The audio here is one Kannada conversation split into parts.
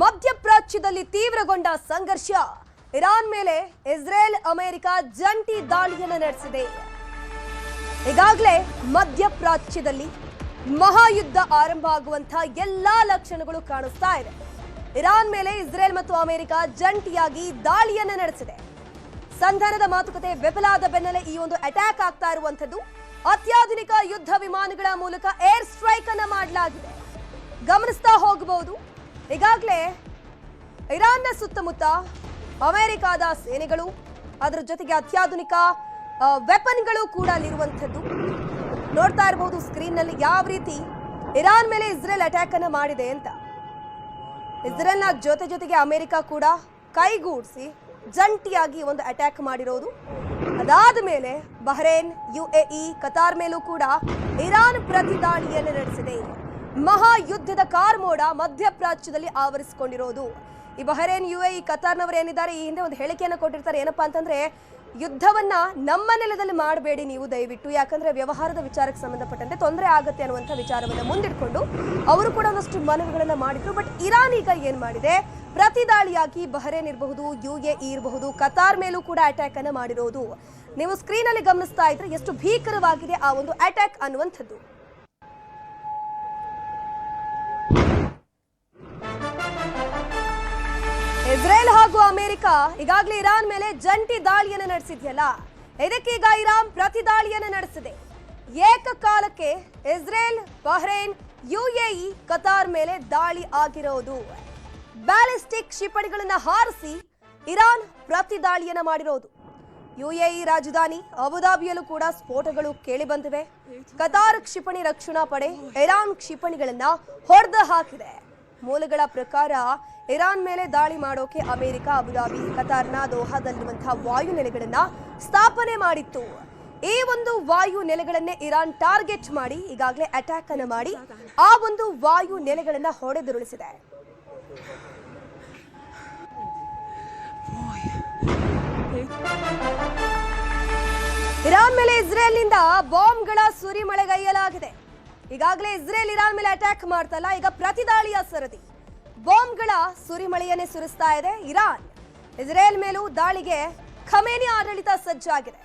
ಮಧ್ಯಪ್ರಾಚ್ಯದಲ್ಲಿ ತೀವ್ರಗೊಂಡ ಸಂಘರ್ಷ. ಇರಾನ್ ಮೇಲೆ ಇಸ್ರೇಲ್ ಅಮೆರಿಕ ಜಂಟಿ ದಾಳಿಯನ್ನು ನಡೆಸಿದೆ. ಈಗಾಗಲೇ ಮಧ್ಯಪ್ರಾಚ್ಯದಲ್ಲಿ ಮಹಾಯುದ್ಧ ಆರಂಭ ಆಗುವಂತಹ ಎಲ್ಲಾ ಲಕ್ಷಣಗಳು ಕಾಣಿಸ್ತಾ ಇದೆ. ಇರಾನ್ ಮೇಲೆ ಇಸ್ರೇಲ್ ಮತ್ತು ಅಮೆರಿಕ ಜಂಟಿಯಾಗಿ ದಾಳಿಯನ್ನು ನಡೆಸಿದೆ. ಸಂಧಾನದ ಮಾತುಕತೆ ವಿಫಲ ಆದ ಬೆನ್ನಲ್ಲೇ ಈ ಒಂದು ಅಟ್ಯಾಕ್ ಆಗ್ತಾ ಇರುವಂತದ್ದು. ಅತ್ಯಾಧುನಿಕ ಯುದ್ಧ ವಿಮಾನಗಳ ಮೂಲಕ ಏರ್ ಸ್ಟ್ರೈಕ್ ಅನ್ನು ಮಾಡಲಾಗಿದೆ. ಗಮನಿಸ್ತಾ ಹೋಗಬಹುದು, ಈಗಾಗಲೇ ಇರಾನ್ನ ಸುತ್ತಮುತ್ತ ಅಮೆರಿಕಾದ ಸೇನೆಗಳು, ಅದರ ಜೊತೆಗೆ ಅತ್ಯಾಧುನಿಕ ವೆಪನ್ಗಳು ಕೂಡ ಅಲ್ಲಿರುವಂಥದ್ದು ನೋಡ್ತಾ ಇರಬಹುದು ಸ್ಕ್ರೀನ್ ನಲ್ಲಿ ಯಾವ ರೀತಿ ಇರಾನ್ ಮೇಲೆ ಇಸ್ರೇಲ್ ಅಟ್ಯಾಕ್ ಅನ್ನು ಮಾಡಿದೆ ಅಂತ. ಇಸ್ರೇಲ್ನ ಜೊತೆಗೆ ಅಮೆರಿಕ ಕೂಡ ಕೈಗೂಡಿಸಿ ಜಂಟಿಯಾಗಿ ಒಂದು ಅಟ್ಯಾಕ್ ಮಾಡಿರೋದು. ಅದಾದ ಮೇಲೆ ಬಹ್ರೇನ್, UAE, ಕತಾರ್ ಮೇಲೂ ಕೂಡ ಇರಾನ್ ಪ್ರತಿದಾಳಿಯನ್ನು ನಡೆಸಿದೆ. ಮಹಾಯುದ್ಧದ ಕಾರ್ಮೋಡ ಮಧ್ಯಪ್ರಾಚ್ಯದಲ್ಲಿ ಆವರಿಸಿಕೊಂಡಿರೋದು. ಈ ಬಹ್ರೇನ್, UAE, ಕತಾರ್ನವರು ಏನಿದ್ದಾರೆ ಈ ಹಿಂದೆ ಒಂದು ಹೇಳಿಕೆಯನ್ನು ಕೊಟ್ಟಿರ್ತಾರೆ. ಏನಪ್ಪಾ ಅಂತಂದ್ರೆ, ಯುದ್ಧವನ್ನ ನಮ್ಮ ನೆಲದಲ್ಲಿ ಮಾಡಬೇಡಿ ನೀವು ದಯವಿಟ್ಟು, ಯಾಕಂದ್ರೆ ವ್ಯವಹಾರದ ವಿಚಾರಕ್ಕೆ ಸಂಬಂಧಪಟ್ಟಂತೆ ತೊಂದರೆ ಆಗುತ್ತೆ ಅನ್ನುವಂಥ ವಿಚಾರವನ್ನ ಮುಂದಿಟ್ಕೊಂಡು ಅವರು ಕೂಡ ಒಂದಷ್ಟು ಮನವಿಗಳನ್ನ ಮಾಡಿದ್ರು. ಬಟ್ ಇರಾನ್ ಈಗ ಏನ್ ಮಾಡಿದೆ, ಪ್ರತಿದಾಳಿಯಾಗಿ ಬಹ್ರೇನ್ ಇರಬಹುದು, UAE ಇರಬಹುದು, ಕತಾರ್ ಮೇಲೂ ಕೂಡ ಅಟ್ಯಾಕ್ ಅನ್ನ ಮಾಡಿರೋದು. ನೀವು ಸ್ಕ್ರೀನ್ ಅಲ್ಲಿ ಗಮನಿಸ್ತಾ ಇದ್ರೆ ಎಷ್ಟು ಭೀಕರವಾಗಿದೆ ಆ ಒಂದು ಅಟ್ಯಾಕ್ ಅನ್ನುವಂಥದ್ದು. ಇಸ್ರೇಲ್ ಹಾಗೂ ಅಮೆರಿಕ ಈಗಾಗಲೇ ಇರಾನ್ ಮೇಲೆ ಜಂಟಿ ದಾಳಿಯನ್ನು ನಡೆಸಿದೆಯಲ್ಲ, ಇದಕ್ಕೀಗ ಇರಾನ್ ಪ್ರತಿದಾಳಿಯನ್ನು ನಡೆಸಿದೆ. ಏಕಕಾಲಕ್ಕೆ ಇಸ್ರೇಲ್, ಬಹ್ರೇನ್, UAE, ಕತಾರ್ ಮೇಲೆ ದಾಳಿ ಆಗಿರೋದು. ಬ್ಯಾಲಿಸ್ಟಿಕ್ ಕ್ಷಿಪಣಿಗಳನ್ನು ಹಾರಿಸಿ ಇರಾನ್ ಪ್ರತಿದಾಳಿಯನ್ನು ಮಾಡಿರೋದು. UAE ರಾಜಧಾನಿ ಅಬುದಾಬಿಯಲ್ಲೂ ಕೂಡ ಸ್ಫೋಟಗಳು ಕೇಳಿ ಬಂದಿವೆ. ಕತಾರ್ ಕ್ಷಿಪಣಿ ರಕ್ಷಣಾ ಪಡೆ ಇರಾನ್ ಕ್ಷಿಪಣಿಗಳನ್ನ ಹೊಡೆದು ಹಾಕಿದೆ. ಮೂಲಗಳ ಪ್ರಕಾರ ಇರಾನ್ ಮೇಲೆ ದಾಳಿ ಮಾಡೋಕೆ ಅಮೆರಿಕ ಅಬುದಾಬಿ, ಕತಾರ್ನ ದೋಹಾದಲ್ಲಿರುವಂತಹ ವಾಯು ನೆಲೆಗಳನ್ನ ಸ್ಥಾಪನೆ ಮಾಡಿತ್ತು. ಈ ಒಂದು ವಾಯು ನೆಲೆಗಳನ್ನೇ ಇರಾನ್ ಟಾರ್ಗೆಟ್ ಮಾಡಿ ಈಗಾಗಲೇ ಅಟ್ಯಾಕ್ ಅನ್ನು ಮಾಡಿ ಆ ಒಂದು ವಾಯು ನೆಲೆಗಳನ್ನ ಹೊಡೆದುರುಳಿಸಿದೆ. ಇರಾನ್ ಮೇಲೆ ಇಸ್ರೇಲ್ನಿಂದ ಬಾಂಬ್ಗಳ ಸುರಿಮಳೆಗೈಯಲಾಗಿದೆ. ಈಗಾಗಲೇ ಇಸ್ರೇಲ್ ಇರಾನ್ ಮೇಲೆ ಅಟ್ಯಾಕ್ ಮಾಡ್ತಲ್ಲ, ಈಗ ಪ್ರತಿದಾಳಿಯ ಸರದಿ ಬಾಂಬ್ಗಳ ಸುರಿಮಳೆಯನ್ನೇ ಸುರಿಸ್ತಾ ಇದೆ ಇರಾನ್. ಇಸ್ರೇಲ್ ಮೇಲೂ ದಾಳಿಗೆ ಖಮೇನಿ ಆಡಳಿತ ಸಜ್ಜಾಗಿದೆ.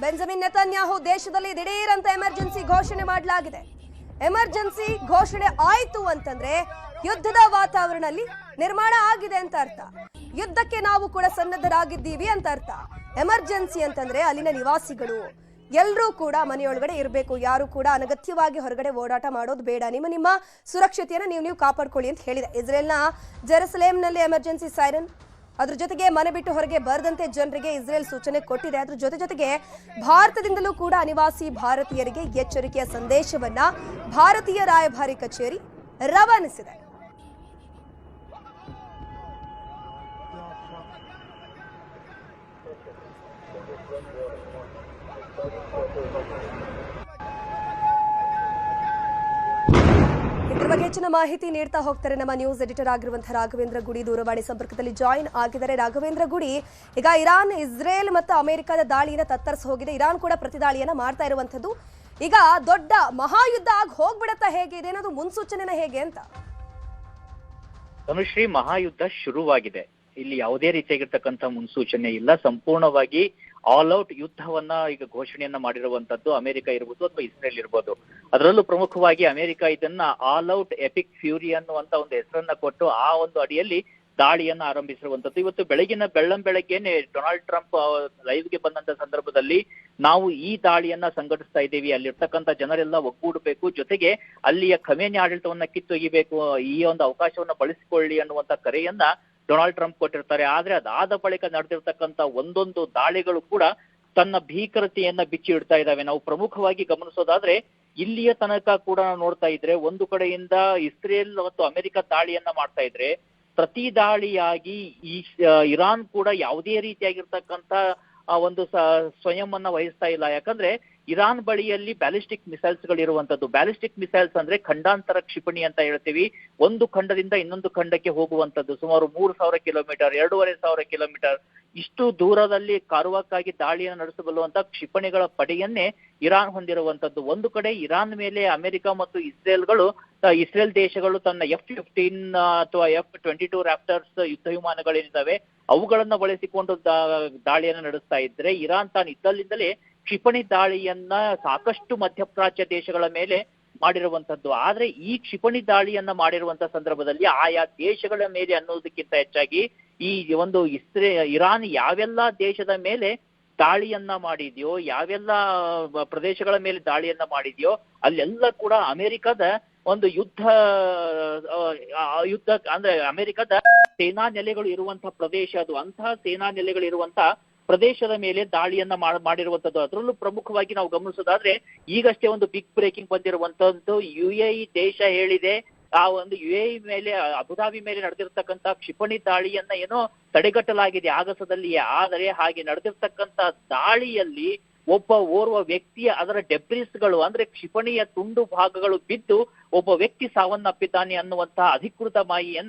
ಬೆಂಜಮಿನ್ ನೆತನ್ಯಾಹು ದೇಶದಲ್ಲಿ ದಿಢೀರಂತ ಎಮರ್ಜೆನ್ಸಿ ಘೋಷಣೆ ಮಾಡಲಾಗಿದೆ. ಎಮರ್ಜೆನ್ಸಿ ಘೋಷಣೆ ಆಯಿತು ಅಂತಂದ್ರೆ ಯುದ್ಧದ ವಾತಾವರಣದಲ್ಲಿ ನಿರ್ಮಾಣ ಆಗಿದೆ ಅಂತ ಅರ್ಥ. ಯುದ್ಧಕ್ಕೆ ನಾವು ಕೂಡ ಸನ್ನದ್ಧರಾಗಿದ್ದೀವಿ ಅಂತ ಅರ್ಥ. ಎಮರ್ಜೆನ್ಸಿ ಅಂತಂದ್ರೆ ಅಲ್ಲಿನ ನಿವಾಸಿಗಳು ಎಲ್ಲರೂ ಕೂಡ ಮನೆಯೊಳಗಡೆ ಇರಬೇಕು, ಯಾರು ಕೂಡ ಅನಗತ್ಯವಾಗಿ ಹೊರಗಡೆ ಓಡಾಟ ಮಾಡೋದು ಬೇಡ, ನಿಮ್ಮ ಸುರಕ್ಷತೆಯನ್ನು ನೀವು ಕಾಪಾಡ್ಕೊಳ್ಳಿ ಅಂತ ಹೇಳಿದೆ. ಇಸ್ರೇಲ್ನ ಜೆರುಸಲೇಂನಲ್ಲಿ ಎಮರ್ಜೆನ್ಸಿ ಸೈರನ್, ಅದ್ರ ಜೊತೆಗೆ ಮನೆ ಬಿಟ್ಟು ಹೊರಗೆ ಬರದಂತೆ ಜನರಿಗೆ ಇಸ್ರೇಲ್ ಸೂಚನೆ ಕೊಟ್ಟಿದೆ. ಅದ್ರ ಜೊತೆಗೆ ಭಾರತದಿಂದಲೂ ಕೂಡ ಅನಿವಾಸಿ ಭಾರತೀಯರಿಗೆ ಎಚ್ಚರಿಕೆಯ ಸಂದೇಶವನ್ನ ಭಾರತೀಯ ರಾಯಭಾರಿ ಕಚೇರಿ ರವಾನಿಸಿದೆ. ಇದ್ರ ಬಗ್ಗೆ ಹೆಚ್ಚಿನ ಮಾಹಿತಿ ನೀಡ್ತಾ ಹೋಗ್ತಾರೆ ನಮ್ಮ ನ್ಯೂಸ್ ಎಡಿಟರ್ ಆಗಿರುವಂತಹ ರಾಘವೇಂದ್ರ ಗುಡಿ ದೂರವಾಣಿ ಸಂಪರ್ಕದಲ್ಲಿ ಜಾಯಿನ್ ಆಗಿದ್ದಾರೆ. ರಾಘವೇಂದ್ರ ಗುಡಿ, ಈಗ ಇರಾನ್, ಇಸ್ರೇಲ್ ಮತ್ತು ಅಮೆರಿಕದ ದಾಳಿಯನ್ನು ತತ್ತರಿಸಿ ಹೋಗಿದೆ. ಇರಾನ್ ಕೂಡ ಪ್ರತಿದಾಳಿಯನ್ನ ಮಾಡ್ತಾ ಇರುವಂತದ್ದು. ಈಗ ದೊಡ್ಡ ಮಹಾಯುದ್ಧ ಆಗಿ ಹೋಗ್ಬಿಡತ್ತಾ, ಹೇಗೆ ಇದೇನದು ಮುನ್ಸೂಚನೆನ ಹೇಗೆ ಅಂತ? ತನುಶ್ರೀ, ಮಹಾಯುದ್ಧ ಶುರುವಾಗಿದೆ. ಇಲ್ಲಿ ಯಾವುದೇ ರೀತಿಯಾಗಿರ್ತಕ್ಕಂಥ ಮುನ್ಸೂಚನೆ ಇಲ್ಲ. ಸಂಪೂರ್ಣವಾಗಿ ಆಲ್ ಔಟ್ ಯುದ್ಧವನ್ನ ಈಗ ಘೋಷಣೆಯನ್ನ ಮಾಡಿರುವಂತದ್ದು ಅಮೆರಿಕ ಇರ್ಬೋದು ಅಥವಾ ಇಸ್ರೇಲ್ ಇರ್ಬೋದು. ಅದರಲ್ಲೂ ಪ್ರಮುಖವಾಗಿ ಅಮೆರಿಕ ಇದನ್ನ ಆಲ್ ಔಟ್ ಎಪಿಕ್ ಫ್ಯೂರಿ ಅನ್ನುವಂತ ಒಂದು ಹೆಸರನ್ನ ಕೊಟ್ಟು ಆ ಒಂದು ಅಡಿಯಲ್ಲಿ ದಾಳಿಯನ್ನ ಆರಂಭಿಸಿರುವಂತದ್ದು. ಇವತ್ತು ಬೆಳಗ್ಗೆನೆ ಡೊನಾಲ್ಡ್ ಟ್ರಂಪ್ ಲೈವ್ಗೆ ಬಂದಂತ ಸಂದರ್ಭದಲ್ಲಿ ನಾವು ಈ ದಾಳಿಯನ್ನ ಸಂಘಟಿಸ್ತಾ ಇದ್ದೀವಿ, ಅಲ್ಲಿರ್ತಕ್ಕಂಥ ಜನರೆಲ್ಲ ಒಗ್ಗೂಡಬೇಕು, ಜೊತೆಗೆ ಅಲ್ಲಿಯ ಖಮೇನಿ ಆಡಳಿತವನ್ನ ಕಿತ್ತೊಯ್ಯಬೇಕು, ಈ ಒಂದು ಅವಕಾಶವನ್ನ ಬಳಸಿಕೊಳ್ಳಿ ಅನ್ನುವಂತ ಕರೆಯನ್ನ ಡೊನಾಲ್ಡ್ ಟ್ರಂಪ್ ಕೊಟ್ಟಿರ್ತಾರೆ. ಆದ್ರೆ ಅದಾದ ಬಳಿಕ ನಡೆದಿರ್ತಕ್ಕಂಥ ಒಂದೊಂದು ದಾಳಿಗಳು ಕೂಡ ತನ್ನ ಭೀಕರತೆಯನ್ನ ಬಿಚ್ಚಿ ಇಡ್ತಾ ಇದ್ದಾವೆ. ನಾವು ಪ್ರಮುಖವಾಗಿ ಗಮನಿಸೋದಾದ್ರೆ ಇಲ್ಲಿಯ ತನಕ ಕೂಡ ನಾವು ನೋಡ್ತಾ ಇದ್ರೆ ಒಂದು ಕಡೆಯಿಂದ ಇಸ್ರೇಲ್ ಮತ್ತು ಅಮೆರಿಕ ದಾಳಿಯನ್ನ ಮಾಡ್ತಾ ಇದ್ರೆ ಪ್ರತಿ ದಾಳಿಯಾಗಿ ಈ ಇರಾನ್ ಕೂಡ ಯಾವುದೇ ರೀತಿಯಾಗಿರ್ತಕ್ಕಂಥ ಒಂದು ಸ್ವಯಂವನ್ನ ವಹಿಸ್ತಾ ಇಲ್ಲ. ಯಾಕಂದ್ರೆ ಇರಾನ್ ಬಳಿಯಲ್ಲಿ ಬ್ಯಾಲಿಸ್ಟಿಕ್ ಮಿಸೈಲ್ಸ್ ಗಳಿರುವಂತದ್ದು. ಬ್ಯಾಲಿಸ್ಟಿಕ್ ಮಿಸೈಲ್ಸ್ ಅಂದ್ರೆ ಖಂಡಾಂತರ ಕ್ಷಿಪಣಿ ಅಂತ ಹೇಳ್ತೀವಿ. ಒಂದು ಖಂಡದಿಂದ ಇನ್ನೊಂದು ಖಂಡಕ್ಕೆ ಹೋಗುವಂತದ್ದು, ಸುಮಾರು 3,000 ಕಿಲೋಮೀಟರ್, 2,500 ಕಿಲೋಮೀಟರ್ ಇಷ್ಟು ದೂರದಲ್ಲಿ ಕಾರುವಕ್ಕಾಗಿ ದಾಳಿಯನ್ನು ನಡೆಸಬಲ್ಲುವಂತ ಕ್ಷಿಪಣಿಗಳ ಪಡೆಯನ್ನೇ ಇರಾನ್ ಹೊಂದಿರುವಂತದ್ದು. ಒಂದು ಕಡೆ ಇರಾನ್ ಮೇಲೆ ಅಮೆರಿಕ ಮತ್ತು ಇಸ್ರೇಲ್ ದೇಶಗಳು ತನ್ನ F-15 ಅಥವಾ F-22 ರಾಪ್ಟರ್ಸ್ ಯುದ್ಧ ವಿಮಾನಗಳೇನಿದ್ದಾವೆ ಅವುಗಳನ್ನ ಬಳಸಿಕೊಂಡು ದಾಳಿಯನ್ನು ನಡೆಸ್ತಾ ಇದ್ರೆ, ಇರಾನ್ ತಾನು ಇದ್ದಲ್ಲಿಂದಲೇ ಕ್ಷಿಪಣಿ ದಾಳಿಯನ್ನ ಸಾಕಷ್ಟು ಮಧ್ಯಪ್ರಾಚ್ಯ ದೇಶಗಳ ಮೇಲೆ ಮಾಡಿರುವಂತದ್ದು. ಆದ್ರೆ ಈ ಕ್ಷಿಪಣಿ ದಾಳಿಯನ್ನ ಮಾಡಿರುವಂತ ಸಂದರ್ಭದಲ್ಲಿ ಆಯಾ ದೇಶಗಳ ಮೇಲೆ ಅನ್ನೋದಕ್ಕಿಂತ ಹೆಚ್ಚಾಗಿ ಈ ಒಂದು ಇರಾನ್ ಯಾವೆಲ್ಲ ದೇಶದ ಮೇಲೆ ದಾಳಿಯನ್ನ ಮಾಡಿದ್ಯೋ, ಯಾವೆಲ್ಲ ಪ್ರದೇಶಗಳ ಮೇಲೆ ದಾಳಿಯನ್ನ ಮಾಡಿದ್ಯೋ ಅಲ್ಲೆಲ್ಲ ಕೂಡ ಅಮೆರಿಕದ ಒಂದು ಯುದ್ಧ ಅಂದ್ರೆ ಅಮೆರಿಕದ ಸೇನಾ ನೆಲೆಗಳು ಇರುವಂತಹ ಪ್ರದೇಶ ಅದು. ಅಂತಹ ಸೇನಾ ನೆಲೆಗಳು ಇರುವಂತಹ ಪ್ರದೇಶದ ಮೇಲೆ ದಾಳಿಯನ್ನ ಮಾಡಿರುವಂತದ್ದು. ಅದರಲ್ಲೂ ಪ್ರಮುಖವಾಗಿ ನಾವು ಗಮನಿಸೋದಾದ್ರೆ ಈಗಷ್ಟೇ ಒಂದು ಬಿಗ್ ಬ್ರೇಕಿಂಗ್ ಬಂದಿರುವಂತದ್ದು, UAE ದೇಶ ಹೇಳಿದೆ ಆ ಒಂದು UAE ಮೇಲೆ, ಅಬುಧಾಬಿ ಮೇಲೆ ನಡೆದಿರ್ತಕ್ಕಂಥ ಕ್ಷಿಪಣಿ ದಾಳಿಯನ್ನ ಏನೋ ತಡೆಗಟ್ಟಲಾಗಿದೆ ಆಗಸದಲ್ಲಿ. ಆದರೆ ಹಾಗೆ ನಡೆದಿರ್ತಕ್ಕಂಥ ದಾಳಿಯಲ್ಲಿ ಓರ್ವ ವ್ಯಕ್ತಿಯ ಅದರ ಡೆಬ್ರಿಸ್ಗಳು ಅಂದ್ರೆ ಕ್ಷಿಪಣಿಯ ತುಂಡು ಭಾಗಗಳು ಬಿದ್ದು ಒಬ್ಬ ವ್ಯಕ್ತಿ ಸಾವನ್ನಪ್ಪಿದ್ದಾನೆ ಅನ್ನುವಂತಹ ಅಧಿಕೃತ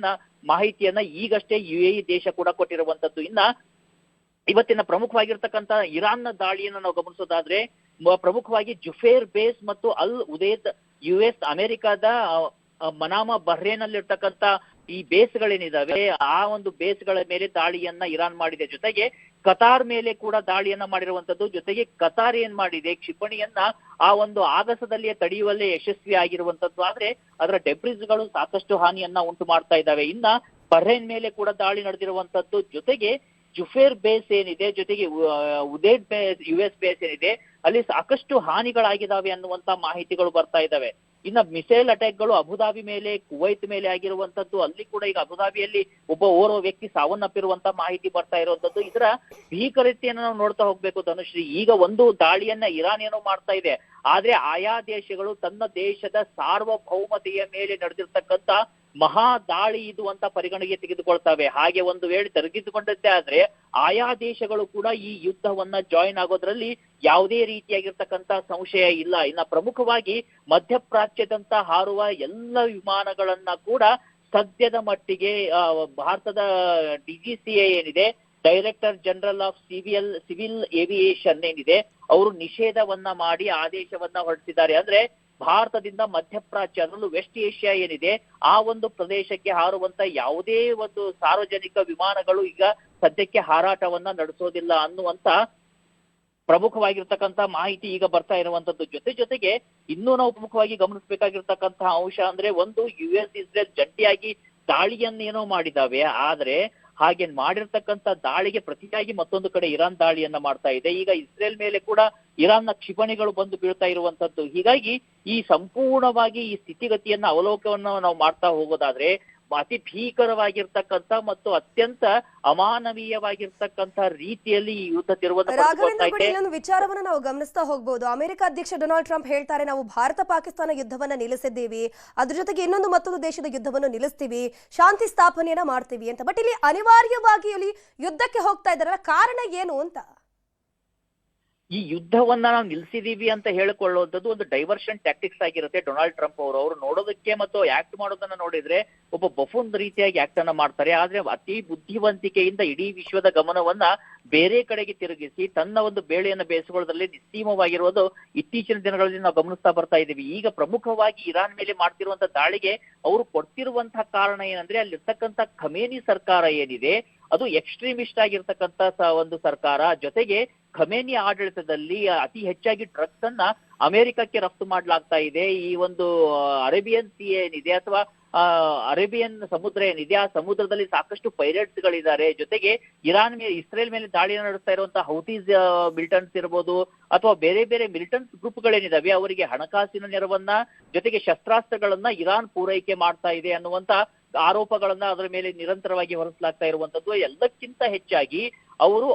ಮಾಹಿತಿಯನ್ನ ಈಗಷ್ಟೇ UAE ದೇಶ ಕೂಡ ಕೊಟ್ಟಿರುವಂತದ್ದು. ಇನ್ನ ಇವತ್ತಿನ ಪ್ರಮುಖವಾಗಿರ್ತಕ್ಕಂಥ ಇರಾನ್ನ ದಾಳಿಯನ್ನು ನಾವು ಗಮನಿಸೋದಾದ್ರೆ ಪ್ರಮುಖವಾಗಿ ಜುಫೇರ್ ಬೇಸ್ ಮತ್ತು ಅಲ್ ಉದೇದ್ US ಅಮೆರಿಕದ ಮನಾಮಾ ಬಹ್ರೇನ್ ಅಲ್ಲಿರ್ತಕ್ಕಂಥ ಈ ಬೇಸ್ಗಳೇನಿದಾವೆ ಆ ಒಂದು ಬೇಸ್ಗಳ ಮೇಲೆ ದಾಳಿಯನ್ನ ಇರಾನ್ ಮಾಡಿದೆ. ಜೊತೆಗೆ ಕತಾರ್ ಮೇಲೆ ಕೂಡ ದಾಳಿಯನ್ನ ಮಾಡಿರುವಂತದ್ದು. ಜೊತೆಗೆ ಕತಾರ್ ಏನ್ ಮಾಡಿದೆ, ಕ್ಷಿಪಣಿಯನ್ನ ಆ ಒಂದು ಆಗಸದಲ್ಲಿಯೇ ತಡೆಯುವಲ್ಲೇ ಯಶಸ್ವಿ ಆಗಿರುವಂತದ್ದು. ಆದ್ರೆ ಅದರ ಡೆಬ್ರಿಸ್ಗಳು ಸಾಕಷ್ಟು ಹಾನಿಯನ್ನ ಉಂಟು ಮಾಡ್ತಾ ಇದ್ದಾವೆ. ಇನ್ನ ಬಹ್ರೇನ್ ಮೇಲೆ ಕೂಡ ದಾಳಿ ನಡೆದಿರುವಂತದ್ದು. ಜೊತೆಗೆ ಜುಫೇರ್ ಬೇಸ್ ಏನಿದೆ, ಜೊತೆಗೆ ಉದೇದ್ ಬೇಸ್ US ಬೇಸ್ ಏನಿದೆ ಅಲ್ಲಿ ಸಾಕಷ್ಟು ಹಾನಿಗಳಾಗಿದ್ದಾವೆ ಅನ್ನುವಂತ ಮಾಹಿತಿಗಳು ಬರ್ತಾ ಇದ್ದಾವೆ. ಇನ್ನ ಮಿಸೈಲ್ ಅಟ್ಯಾಕ್ಗಳು ಅಬುಧಾಬಿ ಮೇಲೆ, ಕುವೈತ್ ಮೇಲೆ ಆಗಿರುವಂತದ್ದು. ಅಲ್ಲಿ ಕೂಡ ಈಗ ಅಬುಧಾಬಿಯಲ್ಲಿ ಓರ್ವ ವ್ಯಕ್ತಿ ಸಾವನ್ನಪ್ಪಿರುವಂತ ಮಾಹಿತಿ ಬರ್ತಾ ಇರುವಂತದ್ದು. ಇದರ ಭೀಕರತೆಯನ್ನು ನಾವು ನೋಡ್ತಾ ಹೋಗ್ಬೇಕು ಧನುಶ್ರೀ. ಈಗ ಒಂದು ದಾಳಿಯನ್ನ ಇರಾನ್ ಏನೋ ಮಾಡ್ತಾ ಇದೆ, ಆದ್ರೆ ಆಯಾ ದೇಶಗಳು ತನ್ನ ದೇಶದ ಸಾರ್ವಭೌಮತೆಯ ಮೇಲೆ ನಡೆದಿರ್ತಕ್ಕಂಥ ಮಹಾ ದಾಳಿ ಇದು ಅಂತ ಪರಿಗಣನೆಗೆ ತೆಗೆದುಕೊಳ್ತವೆ. ಹಾಗೆ ಒಂದು ವೇಳೆ ತೆಗೆದುಕೊಂಡದ್ದೇ ಆದ್ರೆ ಆಯಾ ದೇಶಗಳು ಕೂಡ ಈ ಯುದ್ಧವನ್ನ ಜಾಯಿನ್ ಆಗೋದ್ರಲ್ಲಿ ಯಾವುದೇ ರೀತಿಯಾಗಿರ್ತಕ್ಕಂಥ ಸಂಶಯ ಇಲ್ಲ. ಇನ್ನ ಪ್ರಮುಖವಾಗಿ ಮಧ್ಯಪ್ರಾಚ್ಯದಂತ ಹಾರುವ ಎಲ್ಲ ವಿಮಾನಗಳನ್ನ ಕೂಡ ಸದ್ಯದ ಮಟ್ಟಿಗೆ ಭಾರತದ DGCA ಏನಿದೆ, director general of civil aviation ಏನಿದೆ, ಅವರು ನಿಷೇಧವನ್ನ ಮಾಡಿ ಆದೇಶವನ್ನ ಹೊರಡಿಸಿದ್ದಾರೆ. ಅಂದ್ರೆ ಭಾರತದಿಂದ ಮಧ್ಯಪ್ರಾಚ್ಯ ಅದರಲ್ಲೂ ವೆಸ್ಟ್ ಏಷ್ಯಾ ಏನಿದೆ ಆ ಒಂದು ಪ್ರದೇಶಕ್ಕೆ ಹಾರುವಂತ ಯಾವುದೇ ಒಂದು ಸಾರ್ವಜನಿಕ ವಿಮಾನಗಳು ಈಗ ಸದ್ಯಕ್ಕೆ ಹಾರಾಟವನ್ನ ನಡೆಸೋದಿಲ್ಲ ಅನ್ನುವಂತ ಪ್ರಮುಖವಾಗಿರ್ತಕ್ಕಂಥ ಮಾಹಿತಿ ಈಗ ಬರ್ತಾ ಇರುವಂತದ್ದು. ಜೊತೆಗೆ ಇನ್ನೂ ನಾವು ಪ್ರಮುಖವಾಗಿ ಗಮನಿಸಬೇಕಾಗಿರ್ತಕ್ಕಂತಹ ಅಂಶ ಅಂದ್ರೆ ಒಂದು US ಇಸ್ರೇಲ್ ಜಂಟಿಯಾಗಿ ದಾಳಿಯನ್ನೇನೋ ಮಾಡಿದಾವೆ, ಆದ್ರೆ ಹಾಗೆ ಮಾಡಿರ್ತಕ್ಕಂಥ ದಾಳಿಗೆ ಪ್ರತಿಯಾಗಿ ಮತ್ತೊಂದು ಕಡೆ ಇರಾನ್ ದಾಳಿಯನ್ನ ಮಾಡ್ತಾ ಇದೆ. ಈಗ ಇಸ್ರೇಲ್ ಮೇಲೆ ಕೂಡ ಇರಾನ್ನ ಕ್ಷಿಪಣಿಗಳು ಬಂದು ಬೀಳ್ತಾ ಇರುವಂತದ್ದು. ಹೀಗಾಗಿ ಈ ಸಂಪೂರ್ಣವಾಗಿ ಈ ಸ್ಥಿತಿಗತಿಯನ್ನ ಅವಲೋಕನ ನಾವು ಮಾಡ್ತಾ ಹೋಗೋದಾದ್ರೆ ಅತಿ ಭೀಕರವಾಗಿರ್ತಕ್ಕಂಥ ಮತ್ತು ಅತ್ಯಂತ ಅಮಾನವೀಯವಾಗಿರ್ತಕ್ಕಂಥ ರೀತಿಯಲ್ಲಿ ಈ ಯುದ್ಧ ಇನ್ನೊಂದು ವಿಚಾರವನ್ನ ನಾವು ಗಮನಿಸ್ತಾ ಹೋಗ್ಬೋದು. ಅಮೆರಿಕ ಅಧ್ಯಕ್ಷ ಡೊನಾಲ್ಡ್ ಟ್ರಂಪ್ ಹೇಳ್ತಾರೆ, ನಾವು ಭಾರತ ಪಾಕಿಸ್ತಾನ ಯುದ್ಧವನ್ನ ನಿಲ್ಲಿಸಿದ್ದೀವಿ, ಅದ್ರ ಜೊತೆಗೆ ಮತ್ತೊಂದು ದೇಶದ ಯುದ್ಧವನ್ನು ನಿಲ್ಲಿಸ್ತೀವಿ, ಶಾಂತಿ ಸ್ಥಾಪನೆಯನ್ನ ಮಾಡ್ತೀವಿ ಅಂತ. ಬಟ್ ಇಲ್ಲಿ ಅನಿವಾರ್ಯವಾಗಿ ಇಲ್ಲಿ ಯುದ್ಧಕ್ಕೆ ಹೋಗ್ತಾ ಇದ್ದಾರಲ್ಲ, ಕಾರಣ ಏನು ಅಂತ? ಈ ಯುದ್ಧವನ್ನ ನಾವು ನಿಲ್ಸಿದೀವಿ ಅಂತ ಹೇಳಿಕೊಳ್ಳುವಂಥದ್ದು ಒಂದು ಡೈವರ್ಷನ್ ಟ್ಯಾಕ್ಟಿಕ್ಸ್ ಆಗಿರುತ್ತೆ. ಡೊನಾಲ್ಡ್ ಟ್ರಂಪ್ ಅವರು ನೋಡೋದಕ್ಕೆ ಮತ್ತು ಆಕ್ಟ್ ಮಾಡೋದನ್ನ ನೋಡಿದ್ರೆ ಒಬ್ಬ ಬಫೂನ್ ರೀತಿಯಾಗಿ ಆಕ್ಟ್ ಅನ್ನ ಮಾಡ್ತಾರೆ. ಆದ್ರೆ ಅತಿ ಬುದ್ಧಿವಂತಿಕೆಯಿಂದ ಇಡೀ ವಿಶ್ವದ ಗಮನವನ್ನ ಬೇರೆ ಕಡೆಗೆ ತಿರುಗಿಸಿ ತನ್ನ ಒಂದು ಬೇಳೆಯನ್ನು ಬೇಯಿಸಿಕೊಳ್ಳೋದ್ರಲ್ಲಿ ನಿಸ್ಸೀಮವಾಗಿರುವುದು ಇತ್ತೀಚಿನ ದಿನಗಳಲ್ಲಿ ನಾವು ಗಮನಿಸ್ತಾ ಬರ್ತಾ ಇದ್ದೀವಿ. ಈಗ ಪ್ರಮುಖವಾಗಿ ಇರಾನ್ ಮೇಲೆ ಮಾಡ್ತಿರುವಂತ ದಾಳಿಗೆ ಅವರು ಕೊಡ್ತಿರುವಂತಹ ಕಾರಣ ಏನಂದ್ರೆ ಅಲ್ಲಿರ್ತಕ್ಕಂಥ ಖಮೇನಿ ಸರ್ಕಾರ ಏನಿದೆ ಅದು ಎಕ್ಸ್ಟ್ರೀಮಿಸ್ಟ್ ಆಗಿರ್ತಕ್ಕಂಥ ಒಂದು ಸರ್ಕಾರ. ಜೊತೆಗೆ ಖಮೇನಿ ಆಡಳಿತದಲ್ಲಿ ಅತಿ ಹೆಚ್ಚಾಗಿ ಡ್ರಗ್ಸ್ ಅನ್ನ ಅಮೆರಿಕಕ್ಕೆ ರಫ್ತು ಮಾಡ್ಲಾಗ್ತಾ ಇದೆ. ಈ ಒಂದು ಅರೇಬಿಯನ್ ಸಿ ಏನಿದೆ ಅಥವಾ ಅರೇಬಿಯನ್ ಸಮುದ್ರ ಏನಿದೆ ಆ ಸಮುದ್ರದಲ್ಲಿ ಸಾಕಷ್ಟು ಪೈರೇಟ್ಸ್ ಗಳಿದ್ದಾರೆ. ಜೊತೆಗೆ ಇಸ್ರೇಲ್ ಮೇಲೆ ದಾಳಿಯನ್ನು ನಡೆಸ್ತಾ ಇರುವಂತಹ ಹೌತೀಸ್ ಮಿಲಿಟನ್ಸ್ ಇರ್ಬೋದು ಅಥವಾ ಬೇರೆ ಬೇರೆ ಮಿಲಿಟನ್ಸ್ ಗ್ರೂಪ್ಗಳೇನಿದಾವೆ ಅವರಿಗೆ ಹಣಕಾಸಿನ ನೆರವನ್ನ ಜೊತೆಗೆ ಶಸ್ತ್ರಾಸ್ತ್ರಗಳನ್ನ ಇರಾನ್ ಪೂರೈಕೆ ಮಾಡ್ತಾ ಇದೆ ಅನ್ನುವಂತ ಆರೋಪಗಳನ್ನ ಅದರ ಮೇಲೆ ನಿರಂತರವಾಗಿ ಹೊರಿಸಲಾಗ್ತಾ ಇರುವಂತದ್ದು. ಎಲ್ಲಕ್ಕಿಂತ ಹೆಚ್ಚಾಗಿ ಅವರು